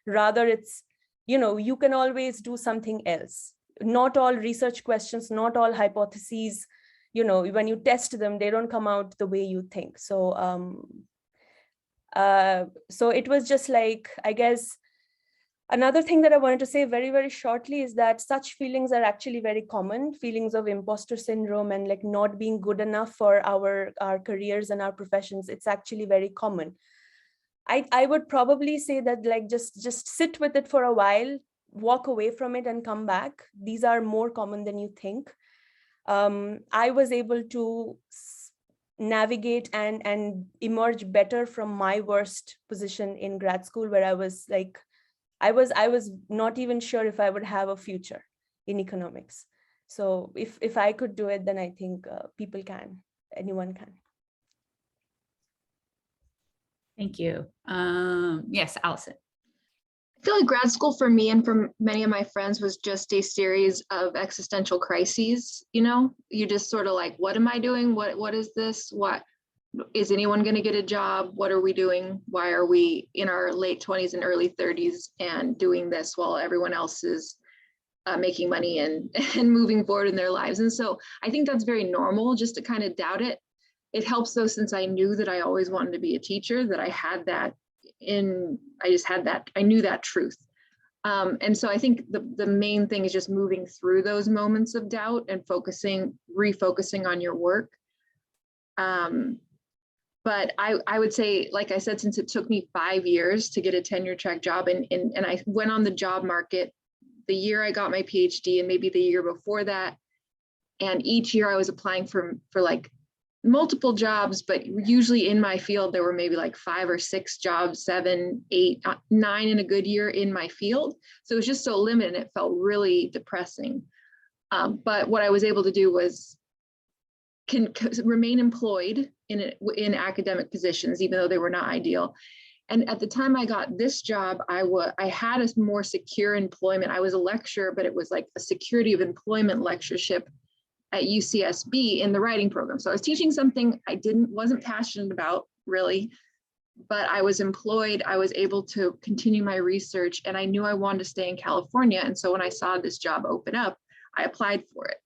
Rather, it's, you know, you can always do something else. Not all research questions, not all hypotheses, you know, when you test them, they don't come out the way you think. So so it was just like, I guess, another thing that I wanted to say very, very shortly is that such feelings are actually very common, feelings of imposter syndrome and like not being good enough for our careers and our professions. It's actually very common. I would probably say that, like, just sit with it for a while, walk away from it and come back. These are more common than you think. I was able to navigate and emerge better from my worst position in grad school, where I was like, I was not even sure if I would have a future in economics. So if I could do it, then I think people can, anyone can. Thank you. Yes, Allison. I feel like grad school for me and for many of my friends was just a series of existential crises. You know, you just sort of like, what am I doing? What is this? What is anyone going to get a job? What are we doing? Why are we in our late 20s and early 30s and doing this while everyone else is making money and moving forward in their lives? And so I think that's very normal, just to kind of doubt it. It helps though, since I knew that I always wanted to be a teacher, that I had that I knew that truth. And so I think the main thing is just moving through those moments of doubt and refocusing on your work. But I would say, like I said, since it took me 5 years to get a tenure track job, and I went on the job market the year I got my PhD and maybe the year before that. And each year I was applying for like multiple jobs, but usually in my field, there were maybe like 5 or 6 jobs, 7, 8, 9 in a good year in my field. So it was just so limited, and it felt really depressing. But what I was able to do was remain employed in academic positions, even though they were not ideal. And at the time I got this job, I had a more secure employment. I was a lecturer, but it was like a security of employment lectureship at UCSB in the writing program. So I was teaching something I wasn't passionate about really, but I was employed, I was able to continue my research, and I knew I wanted to stay in California. And so when I saw this job open up, I applied for it.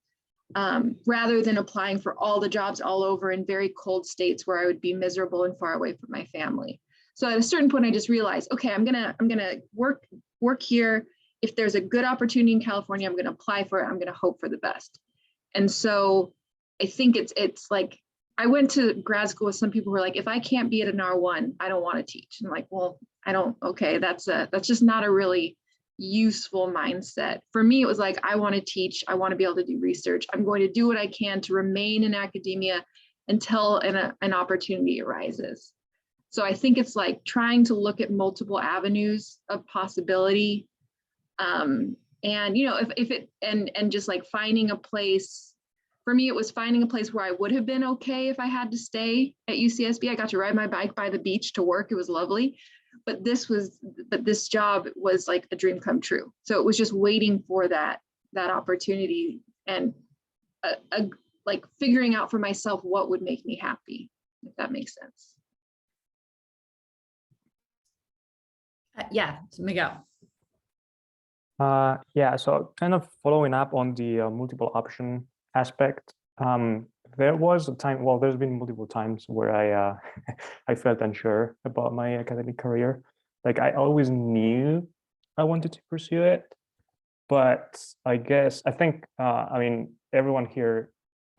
Rather than applying for all the jobs all over in very cold states where I would be miserable and far away from my family. So at a certain point, I just realized, okay, I'm gonna work here. If there's a good opportunity in California, I'm gonna apply for it. I'm gonna hope for the best. And so I think it's like, I went to grad school with some people who are like, if I can't be at an R1, I don't want to teach. And I'm like, well, okay, that's just not a really useful mindset. For me, it was like, I want to teach, I want to be able to do research. I'm going to do what I can to remain in academia until an opportunity arises. So I think it's like trying to look at multiple avenues of possibility. And, if it, and just like finding a place. For me, it was finding a place where I would have been okay if I had to stay at UCSB. I got to ride my bike by the beach to work. It was lovely. But this job was like a dream come true. So it was just waiting for that opportunity and like figuring out for myself what would make me happy, if that makes sense. Yeah, Miguel. Yeah, so kind of following up on the multiple option aspect, there was a time, well, there's been multiple times where I I felt unsure about my academic career. Like I always knew I wanted to pursue it, but I think I mean, everyone here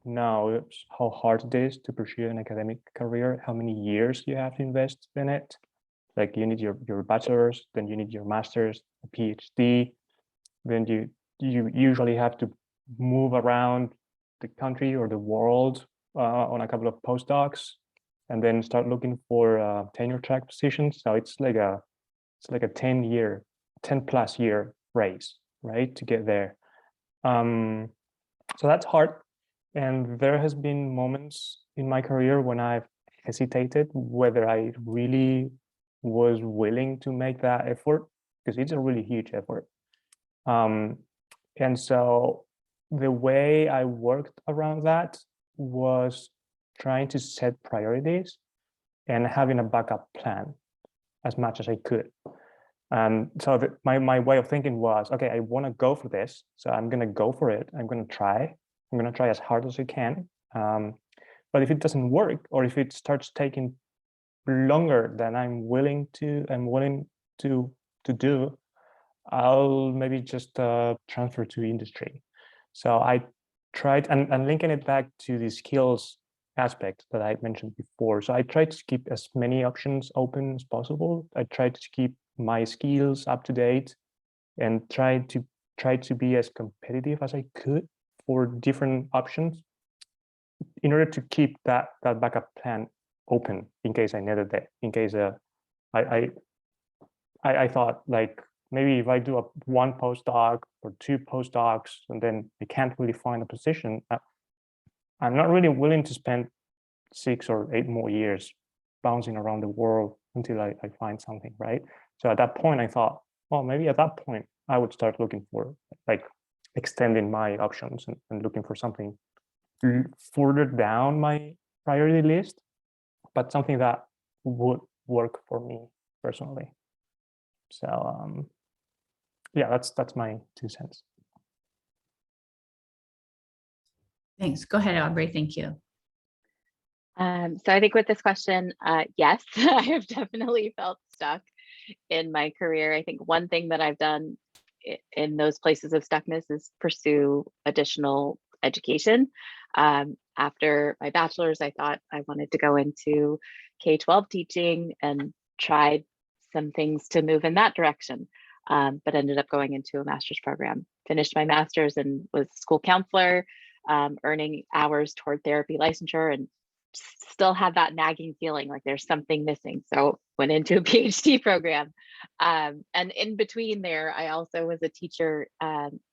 knows how hard it is to pursue an academic career, how many years you have to invest in it. Like you need your bachelor's, then you need your master's, a PhD, then you usually have to move around the country or the world on a couple of postdocs, and then start looking for tenure track positions. So it's like a 10 plus year race, right, to get there. So that's hard. And there has been moments in my career when I've hesitated whether I really was willing to make that effort, because it's a really huge effort. And so the way I worked around that was trying to set priorities and having a backup plan as much as I could. So my way of thinking was, okay, I want to go for this, so I'm going to go for it. I'm going to try as hard as I can. But if it doesn't work, or if it starts taking longer than I'm willing to do, I'll maybe just transfer to industry. So I tried, and linking it back to the skills aspect that I mentioned before. So I tried to keep as many options open as possible. I tried to keep my skills up to date and try to be as competitive as I could for different options in order to keep that backup plan open in case I needed it, in case I thought, like, maybe if I do one postdoc or two postdocs and then I can't really find a position, I'm not really willing to spend 6 or 8 more years bouncing around the world until I find something, right? So at that point, I thought, well, maybe at that point, I would start looking for, like, extending my options and looking for something further down my priority list, but something that would work for me personally. So yeah, that's my 2 cents. Thanks. Go ahead, Aubry. Thank you. So I think with this question, yes, I have definitely felt stuck in my career. I think one thing that I've done in those places of stuckness is pursue additional education. After my bachelor's, I thought I wanted to go into K-12 teaching and tried some things to move in that direction, but ended up going into a master's program. Finished my master's and was a school counselor, earning hours toward therapy licensure, and still had that nagging feeling like there's something missing. So went into a PhD program. And in between there, I also was a teacher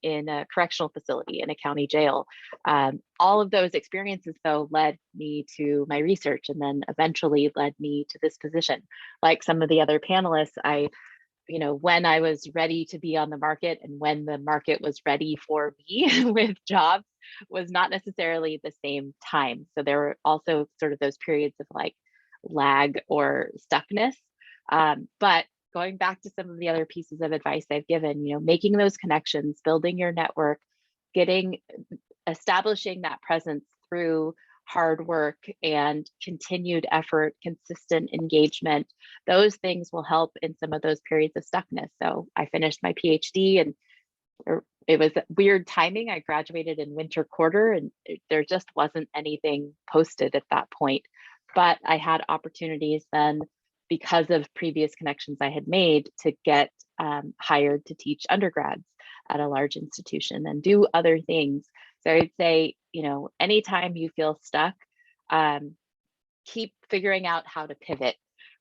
in a correctional facility in a county jail. All of those experiences, though, led me to my research and then eventually led me to this position. Like some of the other panelists, when I was ready to be on the market and when the market was ready for me with jobs was not necessarily the same time. So there were also sort of those periods of like, lag or stuckness. But going back to some of the other pieces of advice I've given, making those connections, building your network, establishing that presence through hard work and continued effort, consistent engagement, those things will help in some of those periods of stuckness. So I finished my PhD, and it was weird timing. I graduated in winter quarter, and there just wasn't anything posted at that point. But I had opportunities then, because of previous connections I had made, to get hired to teach undergrads at a large institution and do other things. So I'd say, anytime you feel stuck, keep figuring out how to pivot,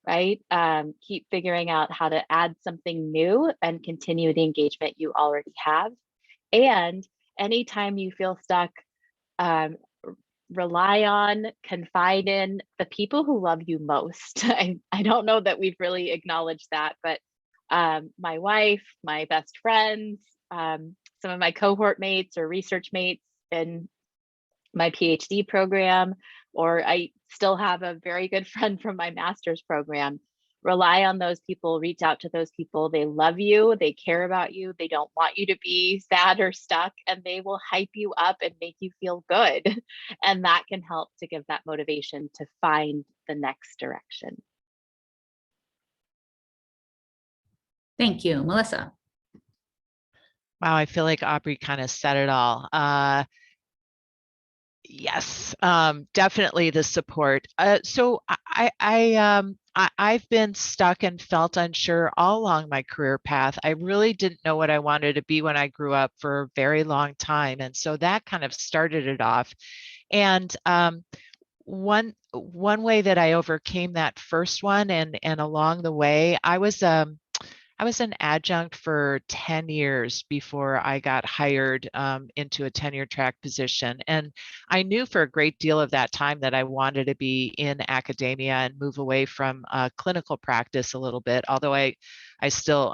right? Keep figuring out how to add something new and continue the engagement you already have. And anytime you feel stuck, rely on, confide in the people who love you most. I don't know that we've really acknowledged that, but my wife, my best friends, some of my cohort mates or research mates in my PhD program, or I still have a very good friend from my master's program. Rely on those people, reach out to those people. They love you, they care about you, they don't want you to be sad or stuck, and they will hype you up and make you feel good. And that can help to give that motivation to find the next direction. Thank you, Melissa. Wow, I feel like Aubry kind of said it all. Yes, definitely the support. So I've been stuck and felt unsure all along my career path. I really didn't know what I wanted to be when I grew up for a very long time, and so that kind of started it off. And one way that I overcame that first one, and along the way, I was an adjunct for 10 years before I got hired into a tenure track position. And I knew for a great deal of that time that I wanted to be in academia and move away from clinical practice a little bit, although I still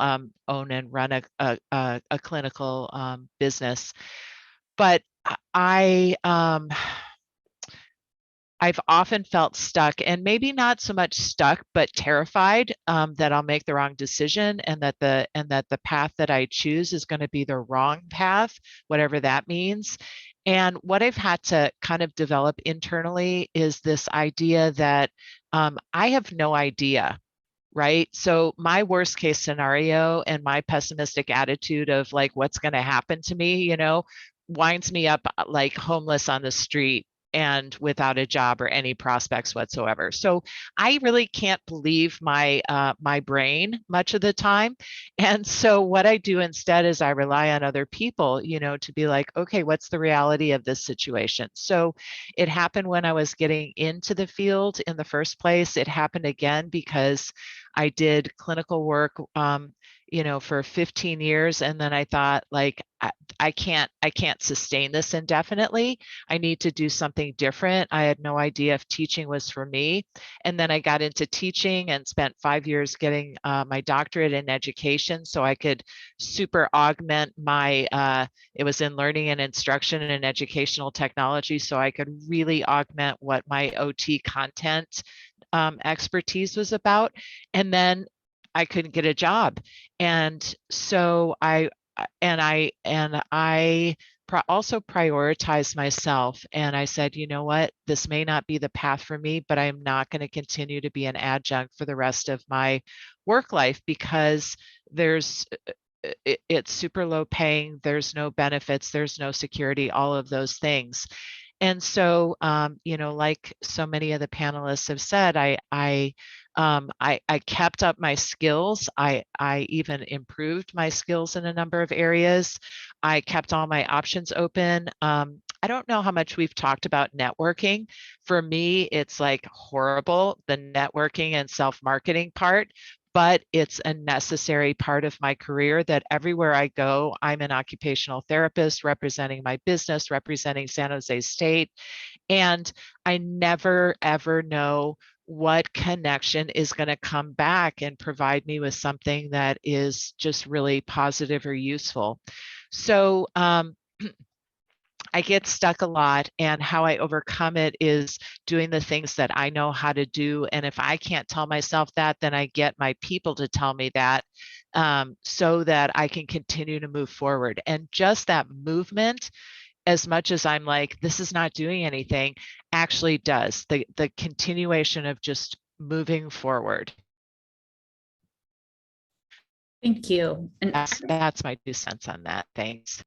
own and run a clinical business. But I've often felt stuck, and maybe not so much stuck, but terrified that I'll make the wrong decision, and that the path that I choose is going to be the wrong path, whatever that means. And what I've had to kind of develop internally is this idea that I have no idea. Right. So my worst case scenario and my pessimistic attitude of like what's going to happen to me, winds me up like homeless on the street and without a job or any prospects whatsoever. So I really can't believe my brain much of the time. And so what I do instead is I rely on other people, to be like, okay, what's the reality of this situation? So it happened when I was getting into the field in the first place. It happened again because I did clinical work, for 15 years. And then I thought, like, I can't sustain this indefinitely. I need to do something different. I had no idea if teaching was for me. And then I got into teaching and spent 5 years getting my doctorate in education so I could super augment my, it was in learning and instruction and educational technology. So I could really augment what my OT content expertise was about. And then I couldn't get a job. And so I also prioritized myself. And I said, you know what, this may not be the path for me, but I'm not going to continue to be an adjunct for the rest of my work life because it's super low paying. There's no benefits, there's no security, all of those things. And so, like so many of the panelists have said, I kept up my skills. I even improved my skills in a number of areas. I kept all my options open. I don't know how much we've talked about networking. For me, it's like horrible, the networking and self-marketing part, but it's a necessary part of my career that everywhere I go, I'm an occupational therapist representing my business, representing San Jose State. And I never, ever know what connection is going to come back and provide me with something that is just really positive or useful. So I get stuck a lot, and how I overcome it is doing the things that I know how to do. And if I can't tell myself that, then I get my people to tell me that, so that I can continue to move forward. And just that movement, as much as I'm like, this is not doing anything, actually does. The continuation of just moving forward. Thank you. And That's my 2 cents on that. Thanks.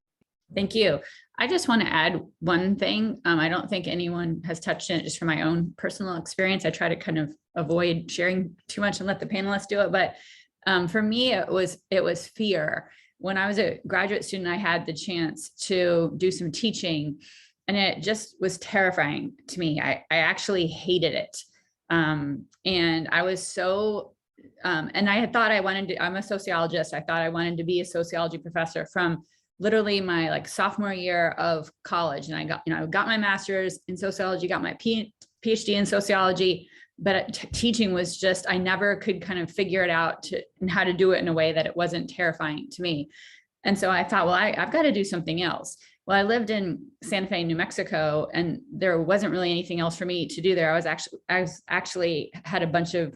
thank you. I just want to add one thing. I don't think anyone has touched it, just from my own personal experience. I try to kind of avoid sharing too much and let the panelists do it. But for me, it was fear. When I was a graduate student, I had the chance to do some teaching, and it just was terrifying to me. I actually hated it. And I was so, and I had thought I wanted to, I'm a sociologist. I thought I wanted to be a sociology professor from literally my like sophomore year of college. And I got my master's in sociology, got my PhD in sociology, but teaching was just, I never could kind of figure it out and how to do it in a way that it wasn't terrifying to me. And so I thought, well, I've got to do something else. Well, I lived in Santa Fe, New Mexico, and there wasn't really anything else for me to do there. I was actually had a bunch of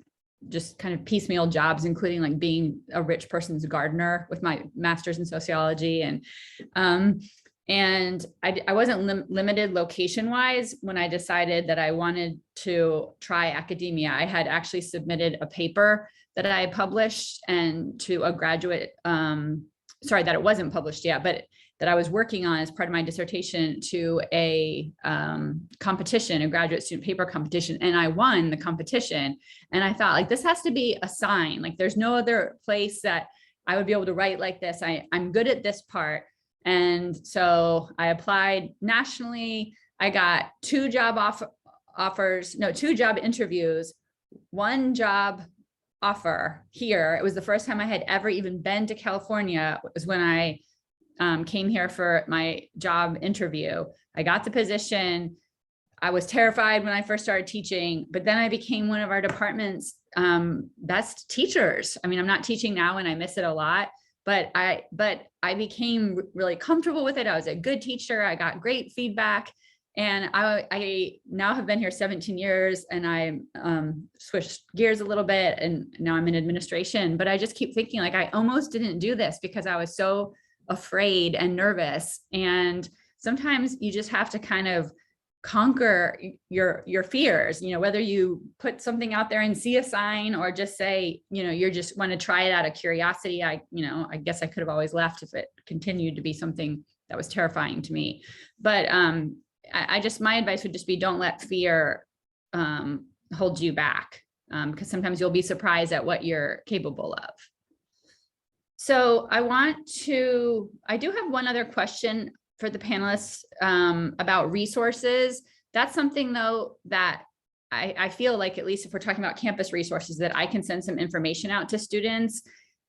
just kind of piecemeal jobs, including like being a rich person's gardener with my master's in sociology. And I wasn't limited location wise when I decided that I wanted to try academia. I had actually submitted a paper that I published and to a graduate, sorry, that it wasn't published yet, but that I was working on as part of my dissertation to a competition, a graduate student paper competition. And I won the competition. And I thought, like, this has to be a sign. Like, there's no other place that I would be able to write like this. I'm good at this part. And so I applied nationally. I got 2 job offers, no, 2 job interviews, 1 job offer here. It was the first time I had ever even been to California. It was when I came here for my job interview. I got the position. I was terrified when I first started teaching, but then I became one of our department's best teachers. I mean, I'm not teaching now and I miss it a lot, but I became really comfortable with it. I was a good teacher. I got great feedback. And I now have been here 17 years, and I switched gears a little bit, and now I'm in administration. But I just keep thinking, like, I almost didn't do this because I was so afraid and nervous. And sometimes you just have to kind of conquer your fears, you know, whether you put something out there and see a sign, or just say, you know, you're just want to try it out of curiosity. I guess I could have always left if it continued to be something that was terrifying to me. But I just, my advice would just be, don't let fear hold you back, because sometimes you'll be surprised at what you're capable of. So I do have one other question for the panelists about resources. That's something, though, that I feel like, at least if we're talking about campus resources, that I can send some information out to students,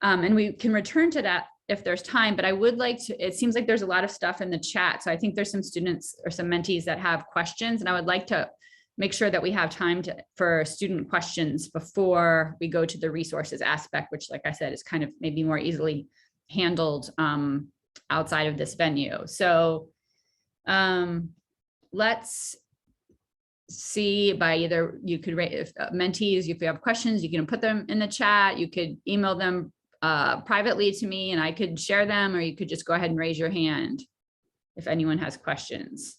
and we can return to that if there's time. But I would like to, it seems like there's a lot of stuff in the chat. So I think there's some students or some mentees that have questions, and I would like to make sure that we have time for student questions before we go to the resources aspect, which, like I said, is kind of maybe more easily handled outside of this venue. So let's see, by either, you could rate, if mentees, if you have questions, you can put them in the chat. You could email them privately to me and I could share them, or you could just go ahead and raise your hand if anyone has questions.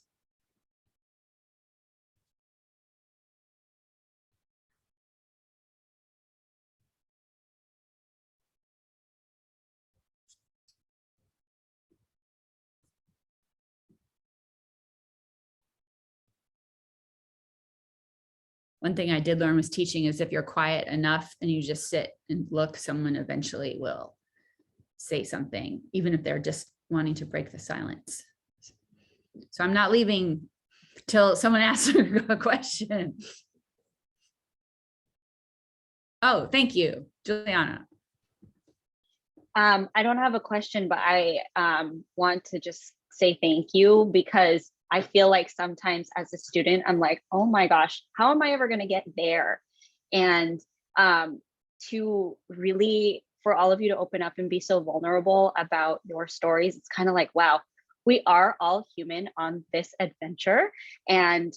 One thing I did learn was teaching is if you're quiet enough and you just sit and look, someone eventually will say something, even if they're just wanting to break the silence. So I'm not leaving till someone asks a question. Oh, thank you, Juliana. I don't have a question, but I want to just say thank you, because I feel like sometimes as a student, I'm like, oh my gosh, how am I ever going to get there? And to really, for all of you to open up and be so vulnerable about your stories, it's kind of like, wow, we are all human on this adventure. And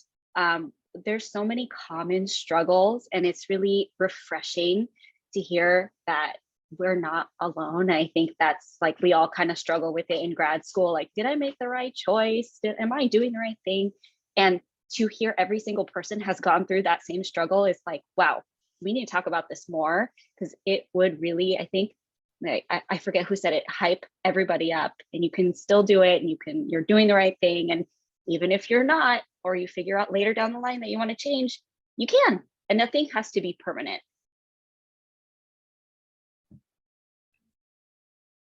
there's so many common struggles, and it's really refreshing to hear that we're not alone. I think that's like, we all kind of struggle with it in grad school. Like, did I make the right choice? Am I doing the right thing? And to hear every single person has gone through that same struggle is like, wow, we need to talk about this more, because it would really, I think, I forget who said it, hype everybody up, and you can still do it, and you're doing the right thing. And even if you're not, or you figure out later down the line that you want to change, you can, and nothing has to be permanent.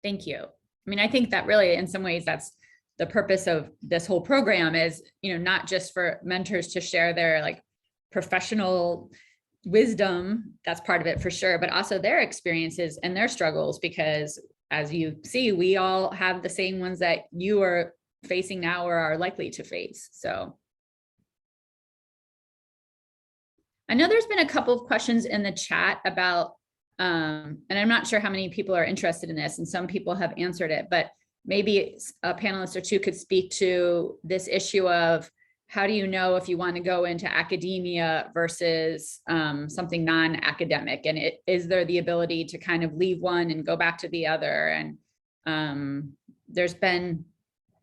Thank you. I mean, I think that really, in some ways, that's the purpose of this whole program is, not just for mentors to share their like professional wisdom, that's part of it for sure, but also their experiences and their struggles, because as you see, we all have the same ones that you are facing now or are likely to face. So I know there's been a couple of questions in the chat about, and I'm not sure how many people are interested in this, and some people have answered it, but maybe a panelist or two could speak to this issue of how do you know if you want to go into academia versus something non-academic, and is there the ability to kind of leave one and go back to the other? And there's been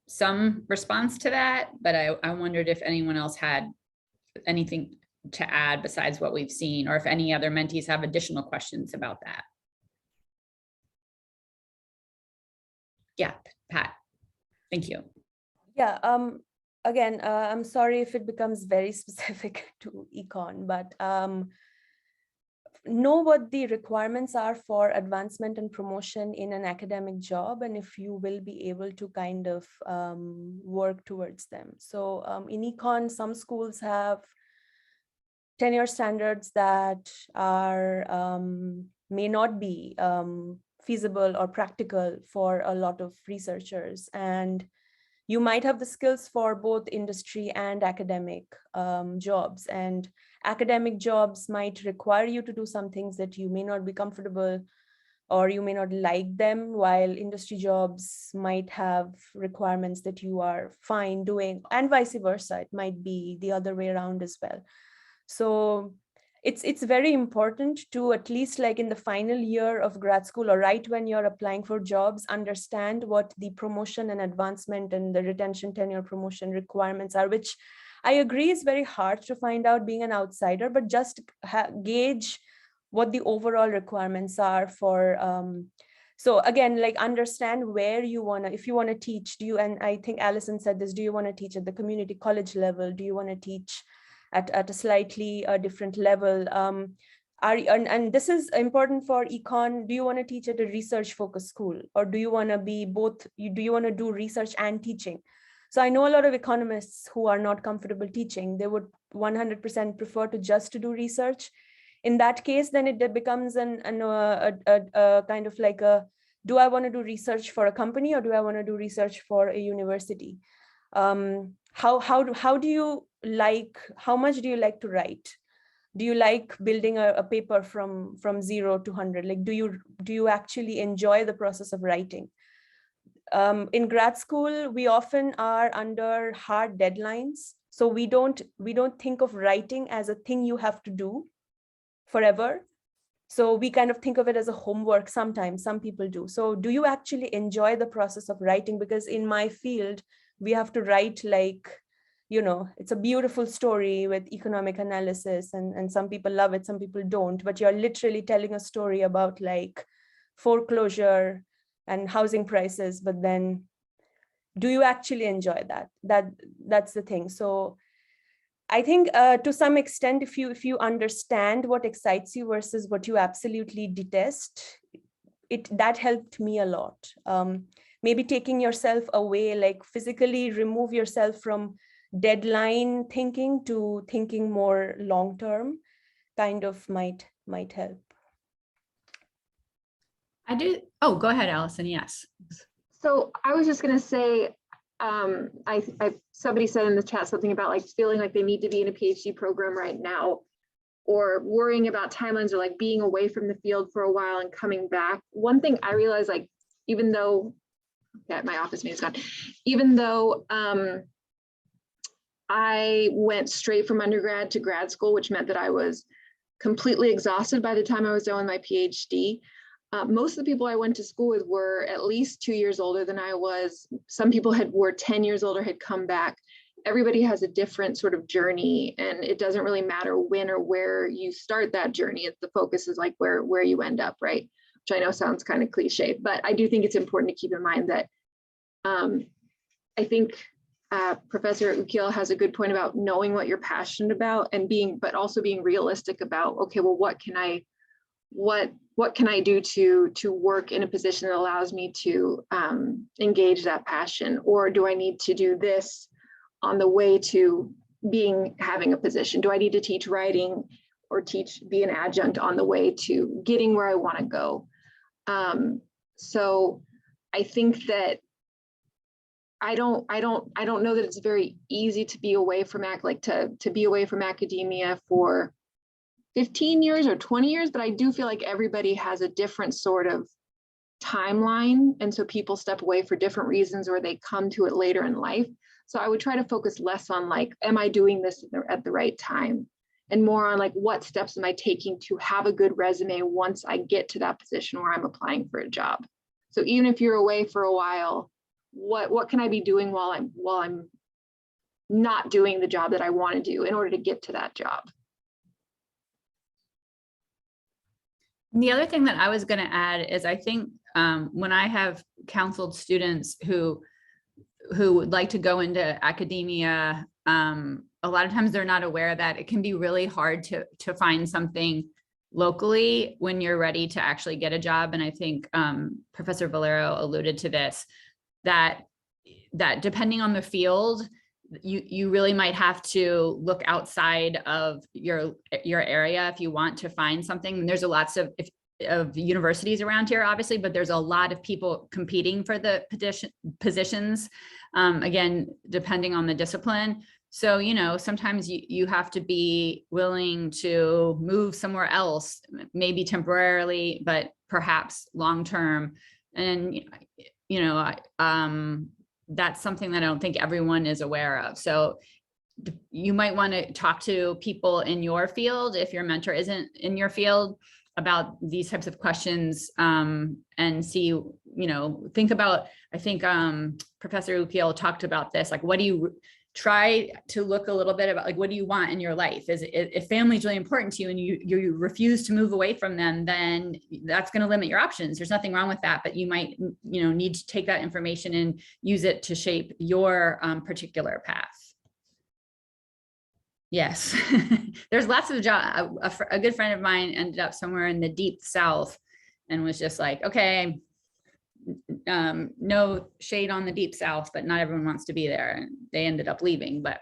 some response to that, but I wondered if anyone else had anything to add besides what we've seen, or if any other mentees have additional questions about that. Yeah, Pat, thank you. Yeah, again, I'm sorry if it becomes very specific to econ, but know what the requirements are for advancement and promotion in an academic job, and if you will be able to kind of work towards them. So in econ, some schools have tenure standards that are may not be feasible or practical for a lot of researchers, and you might have the skills for both industry and academic jobs, and academic jobs might require you to do some things that you may not be comfortable or you may not like them, while industry jobs might have requirements that you are fine doing, and vice versa. It might be the other way around as well. So it's very important to, at least like in the final year of grad school or right when you're applying for jobs, understand what the promotion and advancement and the retention, tenure, promotion requirements are, which I agree is very hard to find out being an outsider, but just gauge what the overall requirements are for. So again, like understand where you want to, if you want to teach, and I think Allison said this, do you want to teach at the community college level? Do you want to teach at a slightly different level? And this is important for econ. Do you want to teach at a research focused school, or do you want to be both? Do you want to do research and teaching? So I know a lot of economists who are not comfortable teaching. They would 100% prefer to just to do research. In that case, then it becomes a kind of like a, do I want to do research for a company, or do I want to do research for a university? How do you like, how much do you like to write? Do you like building a paper from 0 to 100? Like, do you actually enjoy the process of writing? In grad school, we often are under hard deadlines. So we don't think of writing as a thing you have to do forever. So we kind of think of it as a homework sometimes, some people do. So do you actually enjoy the process of writing? Because in my field, we have to write like, it's a beautiful story with economic analysis, and some people love it, some people don't, but you're literally telling a story about like foreclosure and housing prices, but then do you actually enjoy that? That's the thing. So I think to some extent, if you understand what excites you versus what you absolutely detest, that helped me a lot. Maybe taking yourself away, like physically remove yourself from deadline thinking to thinking more long term, kind of might help. I do. Oh, go ahead, Allison. Yes. So I was just going to say, somebody said in the chat something about like feeling like they need to be in a PhD program right now, or worrying about timelines, or like being away from the field for a while and coming back. One thing I realized, like, even though Yeah, my office mate is gone. Even though I went straight from undergrad to grad school, which meant that I was completely exhausted by the time I was done with my PhD. Most of the people I went to school with were at least 2 years older than I was. Some people were 10 years older, had come back. Everybody has a different sort of journey, and it doesn't really matter when or where you start that journey. The focus is like where you end up, right? Which I know sounds kind of cliche, but I do think it's important to keep in mind that I think Professor Ukiel has a good point about knowing what you're passionate about and but also being realistic about, okay, well, what can I do to work in a position that allows me to engage that passion? Or do I need to do this on the way to having a position? Do I need to teach writing or be an adjunct on the way to getting where I want to go? So I think that I don't know that it's very easy to be away from to be away from academia for 15 years or 20 years, but I do feel like everybody has a different sort of timeline. And so people step away for different reasons, or they come to it later in life. So I would try to focus less on like, am I doing this at the right time? And more on like, what steps am I taking to have a good resume once I get to that position where I'm applying for a job? So even if you're away for a while, what can I be doing while I'm not doing the job that I want to do in order to get to that job? The other thing that I was going to add is I think when I have counseled students who would like to go into academia, a lot of times they're not aware that it can be really hard to find something locally when you're ready to actually get a job. And I think Professor Valero alluded to this, that depending on the field, you really might have to look outside of your area if you want to find something. And there's lots of universities around here, obviously, but there's a lot of people competing for the positions, again, depending on the discipline. So, sometimes you have to be willing to move somewhere else, maybe temporarily, but perhaps long-term. And, that's something that I don't think everyone is aware of. So you might want to talk to people in your field, if your mentor isn't in your field, about these types of questions, and see, think about, I think Professor Ukiel talked about this, like, what do you try to look a little bit about, like, what do you want in your life? If family is really important to you and you refuse to move away from them, then that's going to limit your options. There's nothing wrong with that, but you might, need to take that information and use it to shape your particular path. Yes, there's lots of jobs. A good friend of mine ended up somewhere in the deep South and was just like, okay, no shade on the deep South, but not everyone wants to be there, and they ended up leaving. But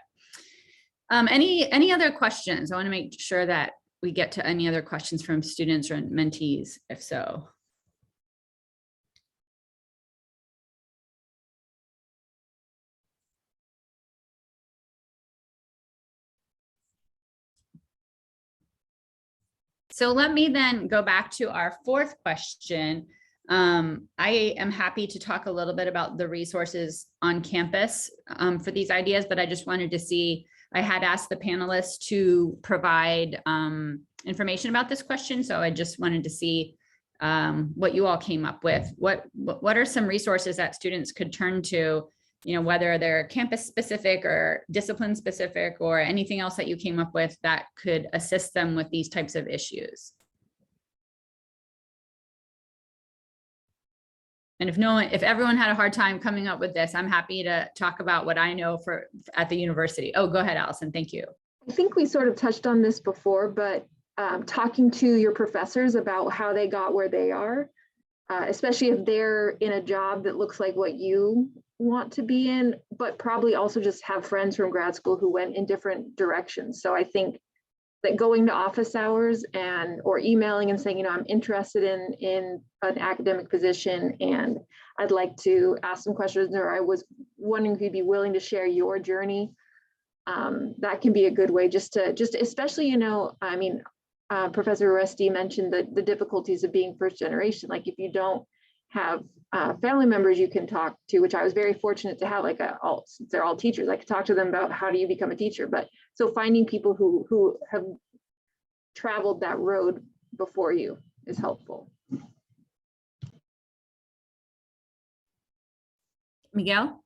any other questions? I want to make sure that we get to any other questions from students or mentees, if so. So let me then go back to our fourth question. I am happy to talk a little bit about the resources on campus for these ideas, but I just wanted to see, I had asked the panelists to provide information about this question. So I just wanted to see what you all came up with. What are some resources that students could turn to, whether they're campus specific or discipline specific or anything else that you came up with that could assist them with these types of issues? And if everyone had a hard time coming up with this, I'm happy to talk about what I know at the university. Oh, go ahead, Allison. Thank you. I think we sort of touched on this before, but talking to your professors about how they got where they are, especially if they're in a job that looks like what you want to be in, but probably also just have friends from grad school who went in different directions. So I think that going to office hours or emailing and saying, I'm interested in an academic position and I'd like to ask some questions, or I was wondering if you'd be willing to share your journey. That can be a good way especially, Professor Uresti mentioned the difficulties of being first generation. Like if you don't have family members you can talk to, which I was very fortunate to have, like since they're all teachers, I could talk to them about how do you become a teacher. But so finding people who have traveled that road before you is helpful. Miguel?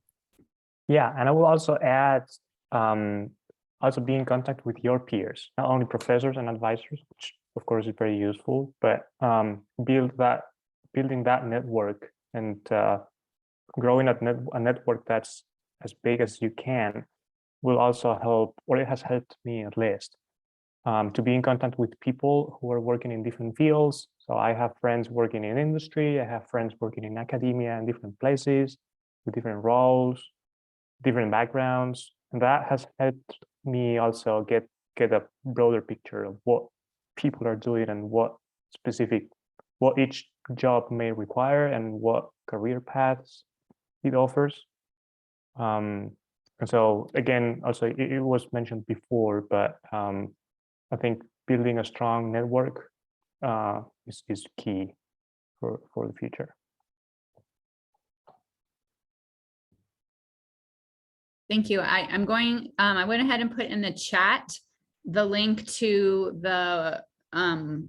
Yeah, and I will also add, also be in contact with your peers, not only professors and advisors, which of course is very useful, but building that network and growing a network that's as big as you can will also help, or it has helped me at least, to be in contact with people who are working in different fields. So I have friends working in industry, I have friends working in academia in different places, with different roles, different backgrounds, and that has helped me also get a broader picture of what people are doing and what each job may require and what career paths it offers. And so again, also it was mentioned before, but I think building a strong network is key for the future. Thank you. I went ahead and put in the chat the link to the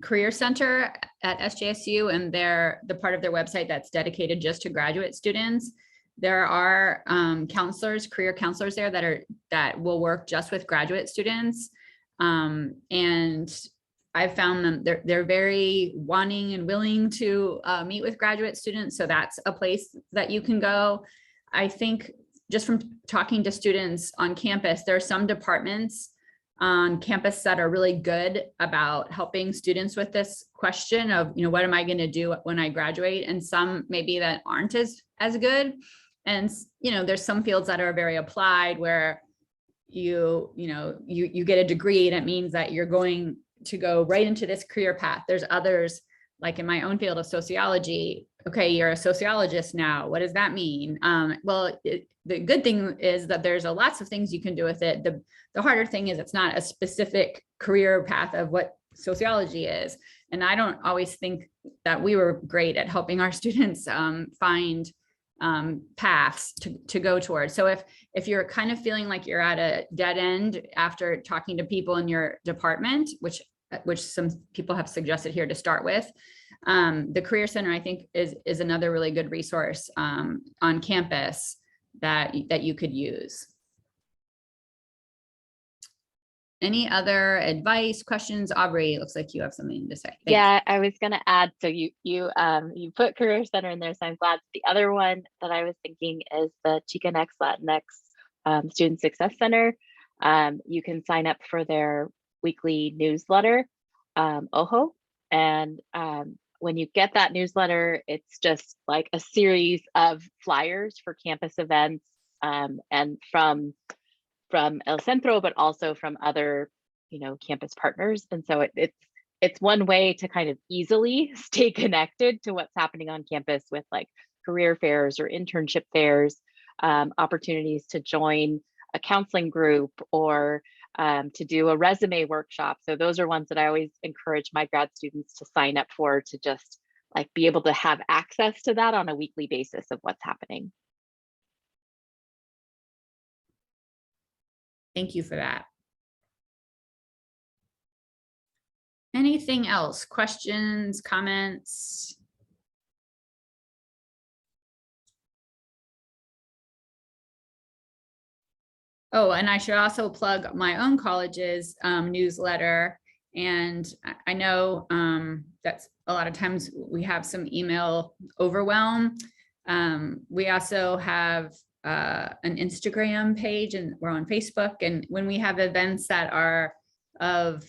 Career Center at SJSU and the part of their website that's dedicated just to graduate students. There are career counselors there that will work just with graduate students. And I've found them, they're very wanting and willing to meet with graduate students. So that's a place that you can go. I think just from talking to students on campus, there are some departments on campus that are really good about helping students with this question of, what am I going to do when I graduate? And some maybe that aren't as good. And, there's some fields that are very applied where you get a degree and it means that you're going to go right into this career path. There's others, like in my own field of sociology. Okay, you're a sociologist now. What does that mean? The good thing is that there's lots of things you can do with it. The harder thing is it's not a specific career path of what sociology is. And I don't always think that we were great at helping our students find paths to go towards. So if you're kind of feeling like you're at a dead end after talking to people in your department, which some people have suggested here to start with, the Career Center, I think, is another really good resource on campus that you could use. Any other advice, questions? Aubrey, it looks like you have something to say. Thanks. Yeah, I was going to add, so you put Career Center in there, so I'm glad. The other one that I was thinking is the Chicanx Latinx Student Success Center. You can sign up for their weekly newsletter, OHO, and when you get that newsletter, it's just like a series of flyers for campus events, and from El Centro, but also from other, campus partners. And so it's one way to kind of easily stay connected to what's happening on campus with like career fairs or internship fairs, opportunities to join a counseling group or to do a resume workshop. So those are ones that I always encourage my grad students to sign up for, to just like be able to have access to that on a weekly basis of what's happening. Thank you for that. Anything else? Questions, comments? Oh, and I should also plug my own college's newsletter. And I know that's a lot of times we have some email overwhelm. We also have an Instagram page, and we're on Facebook. And when we have events that are of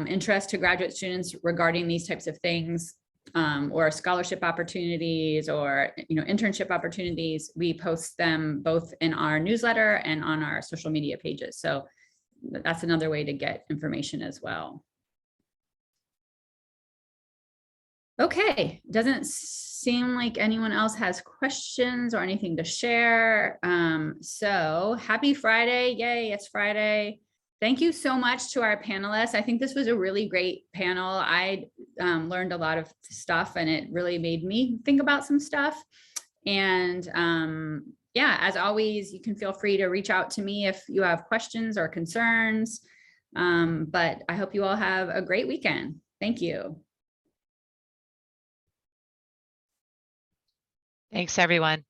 interest to graduate students regarding these types of things, or scholarship opportunities or internship opportunities, we post them both in our newsletter and on our social media pages. So that's another way to get information as well. Okay, doesn't seem like anyone else has questions or anything to share. So happy Friday. Yay, it's Friday. Thank you so much to our panelists. I think this was a really great panel. I learned a lot of stuff and it really made me think about some stuff. And yeah, as always, you can feel free to reach out to me if you have questions or concerns. But I hope you all have a great weekend. Thank you. Thanks, everyone.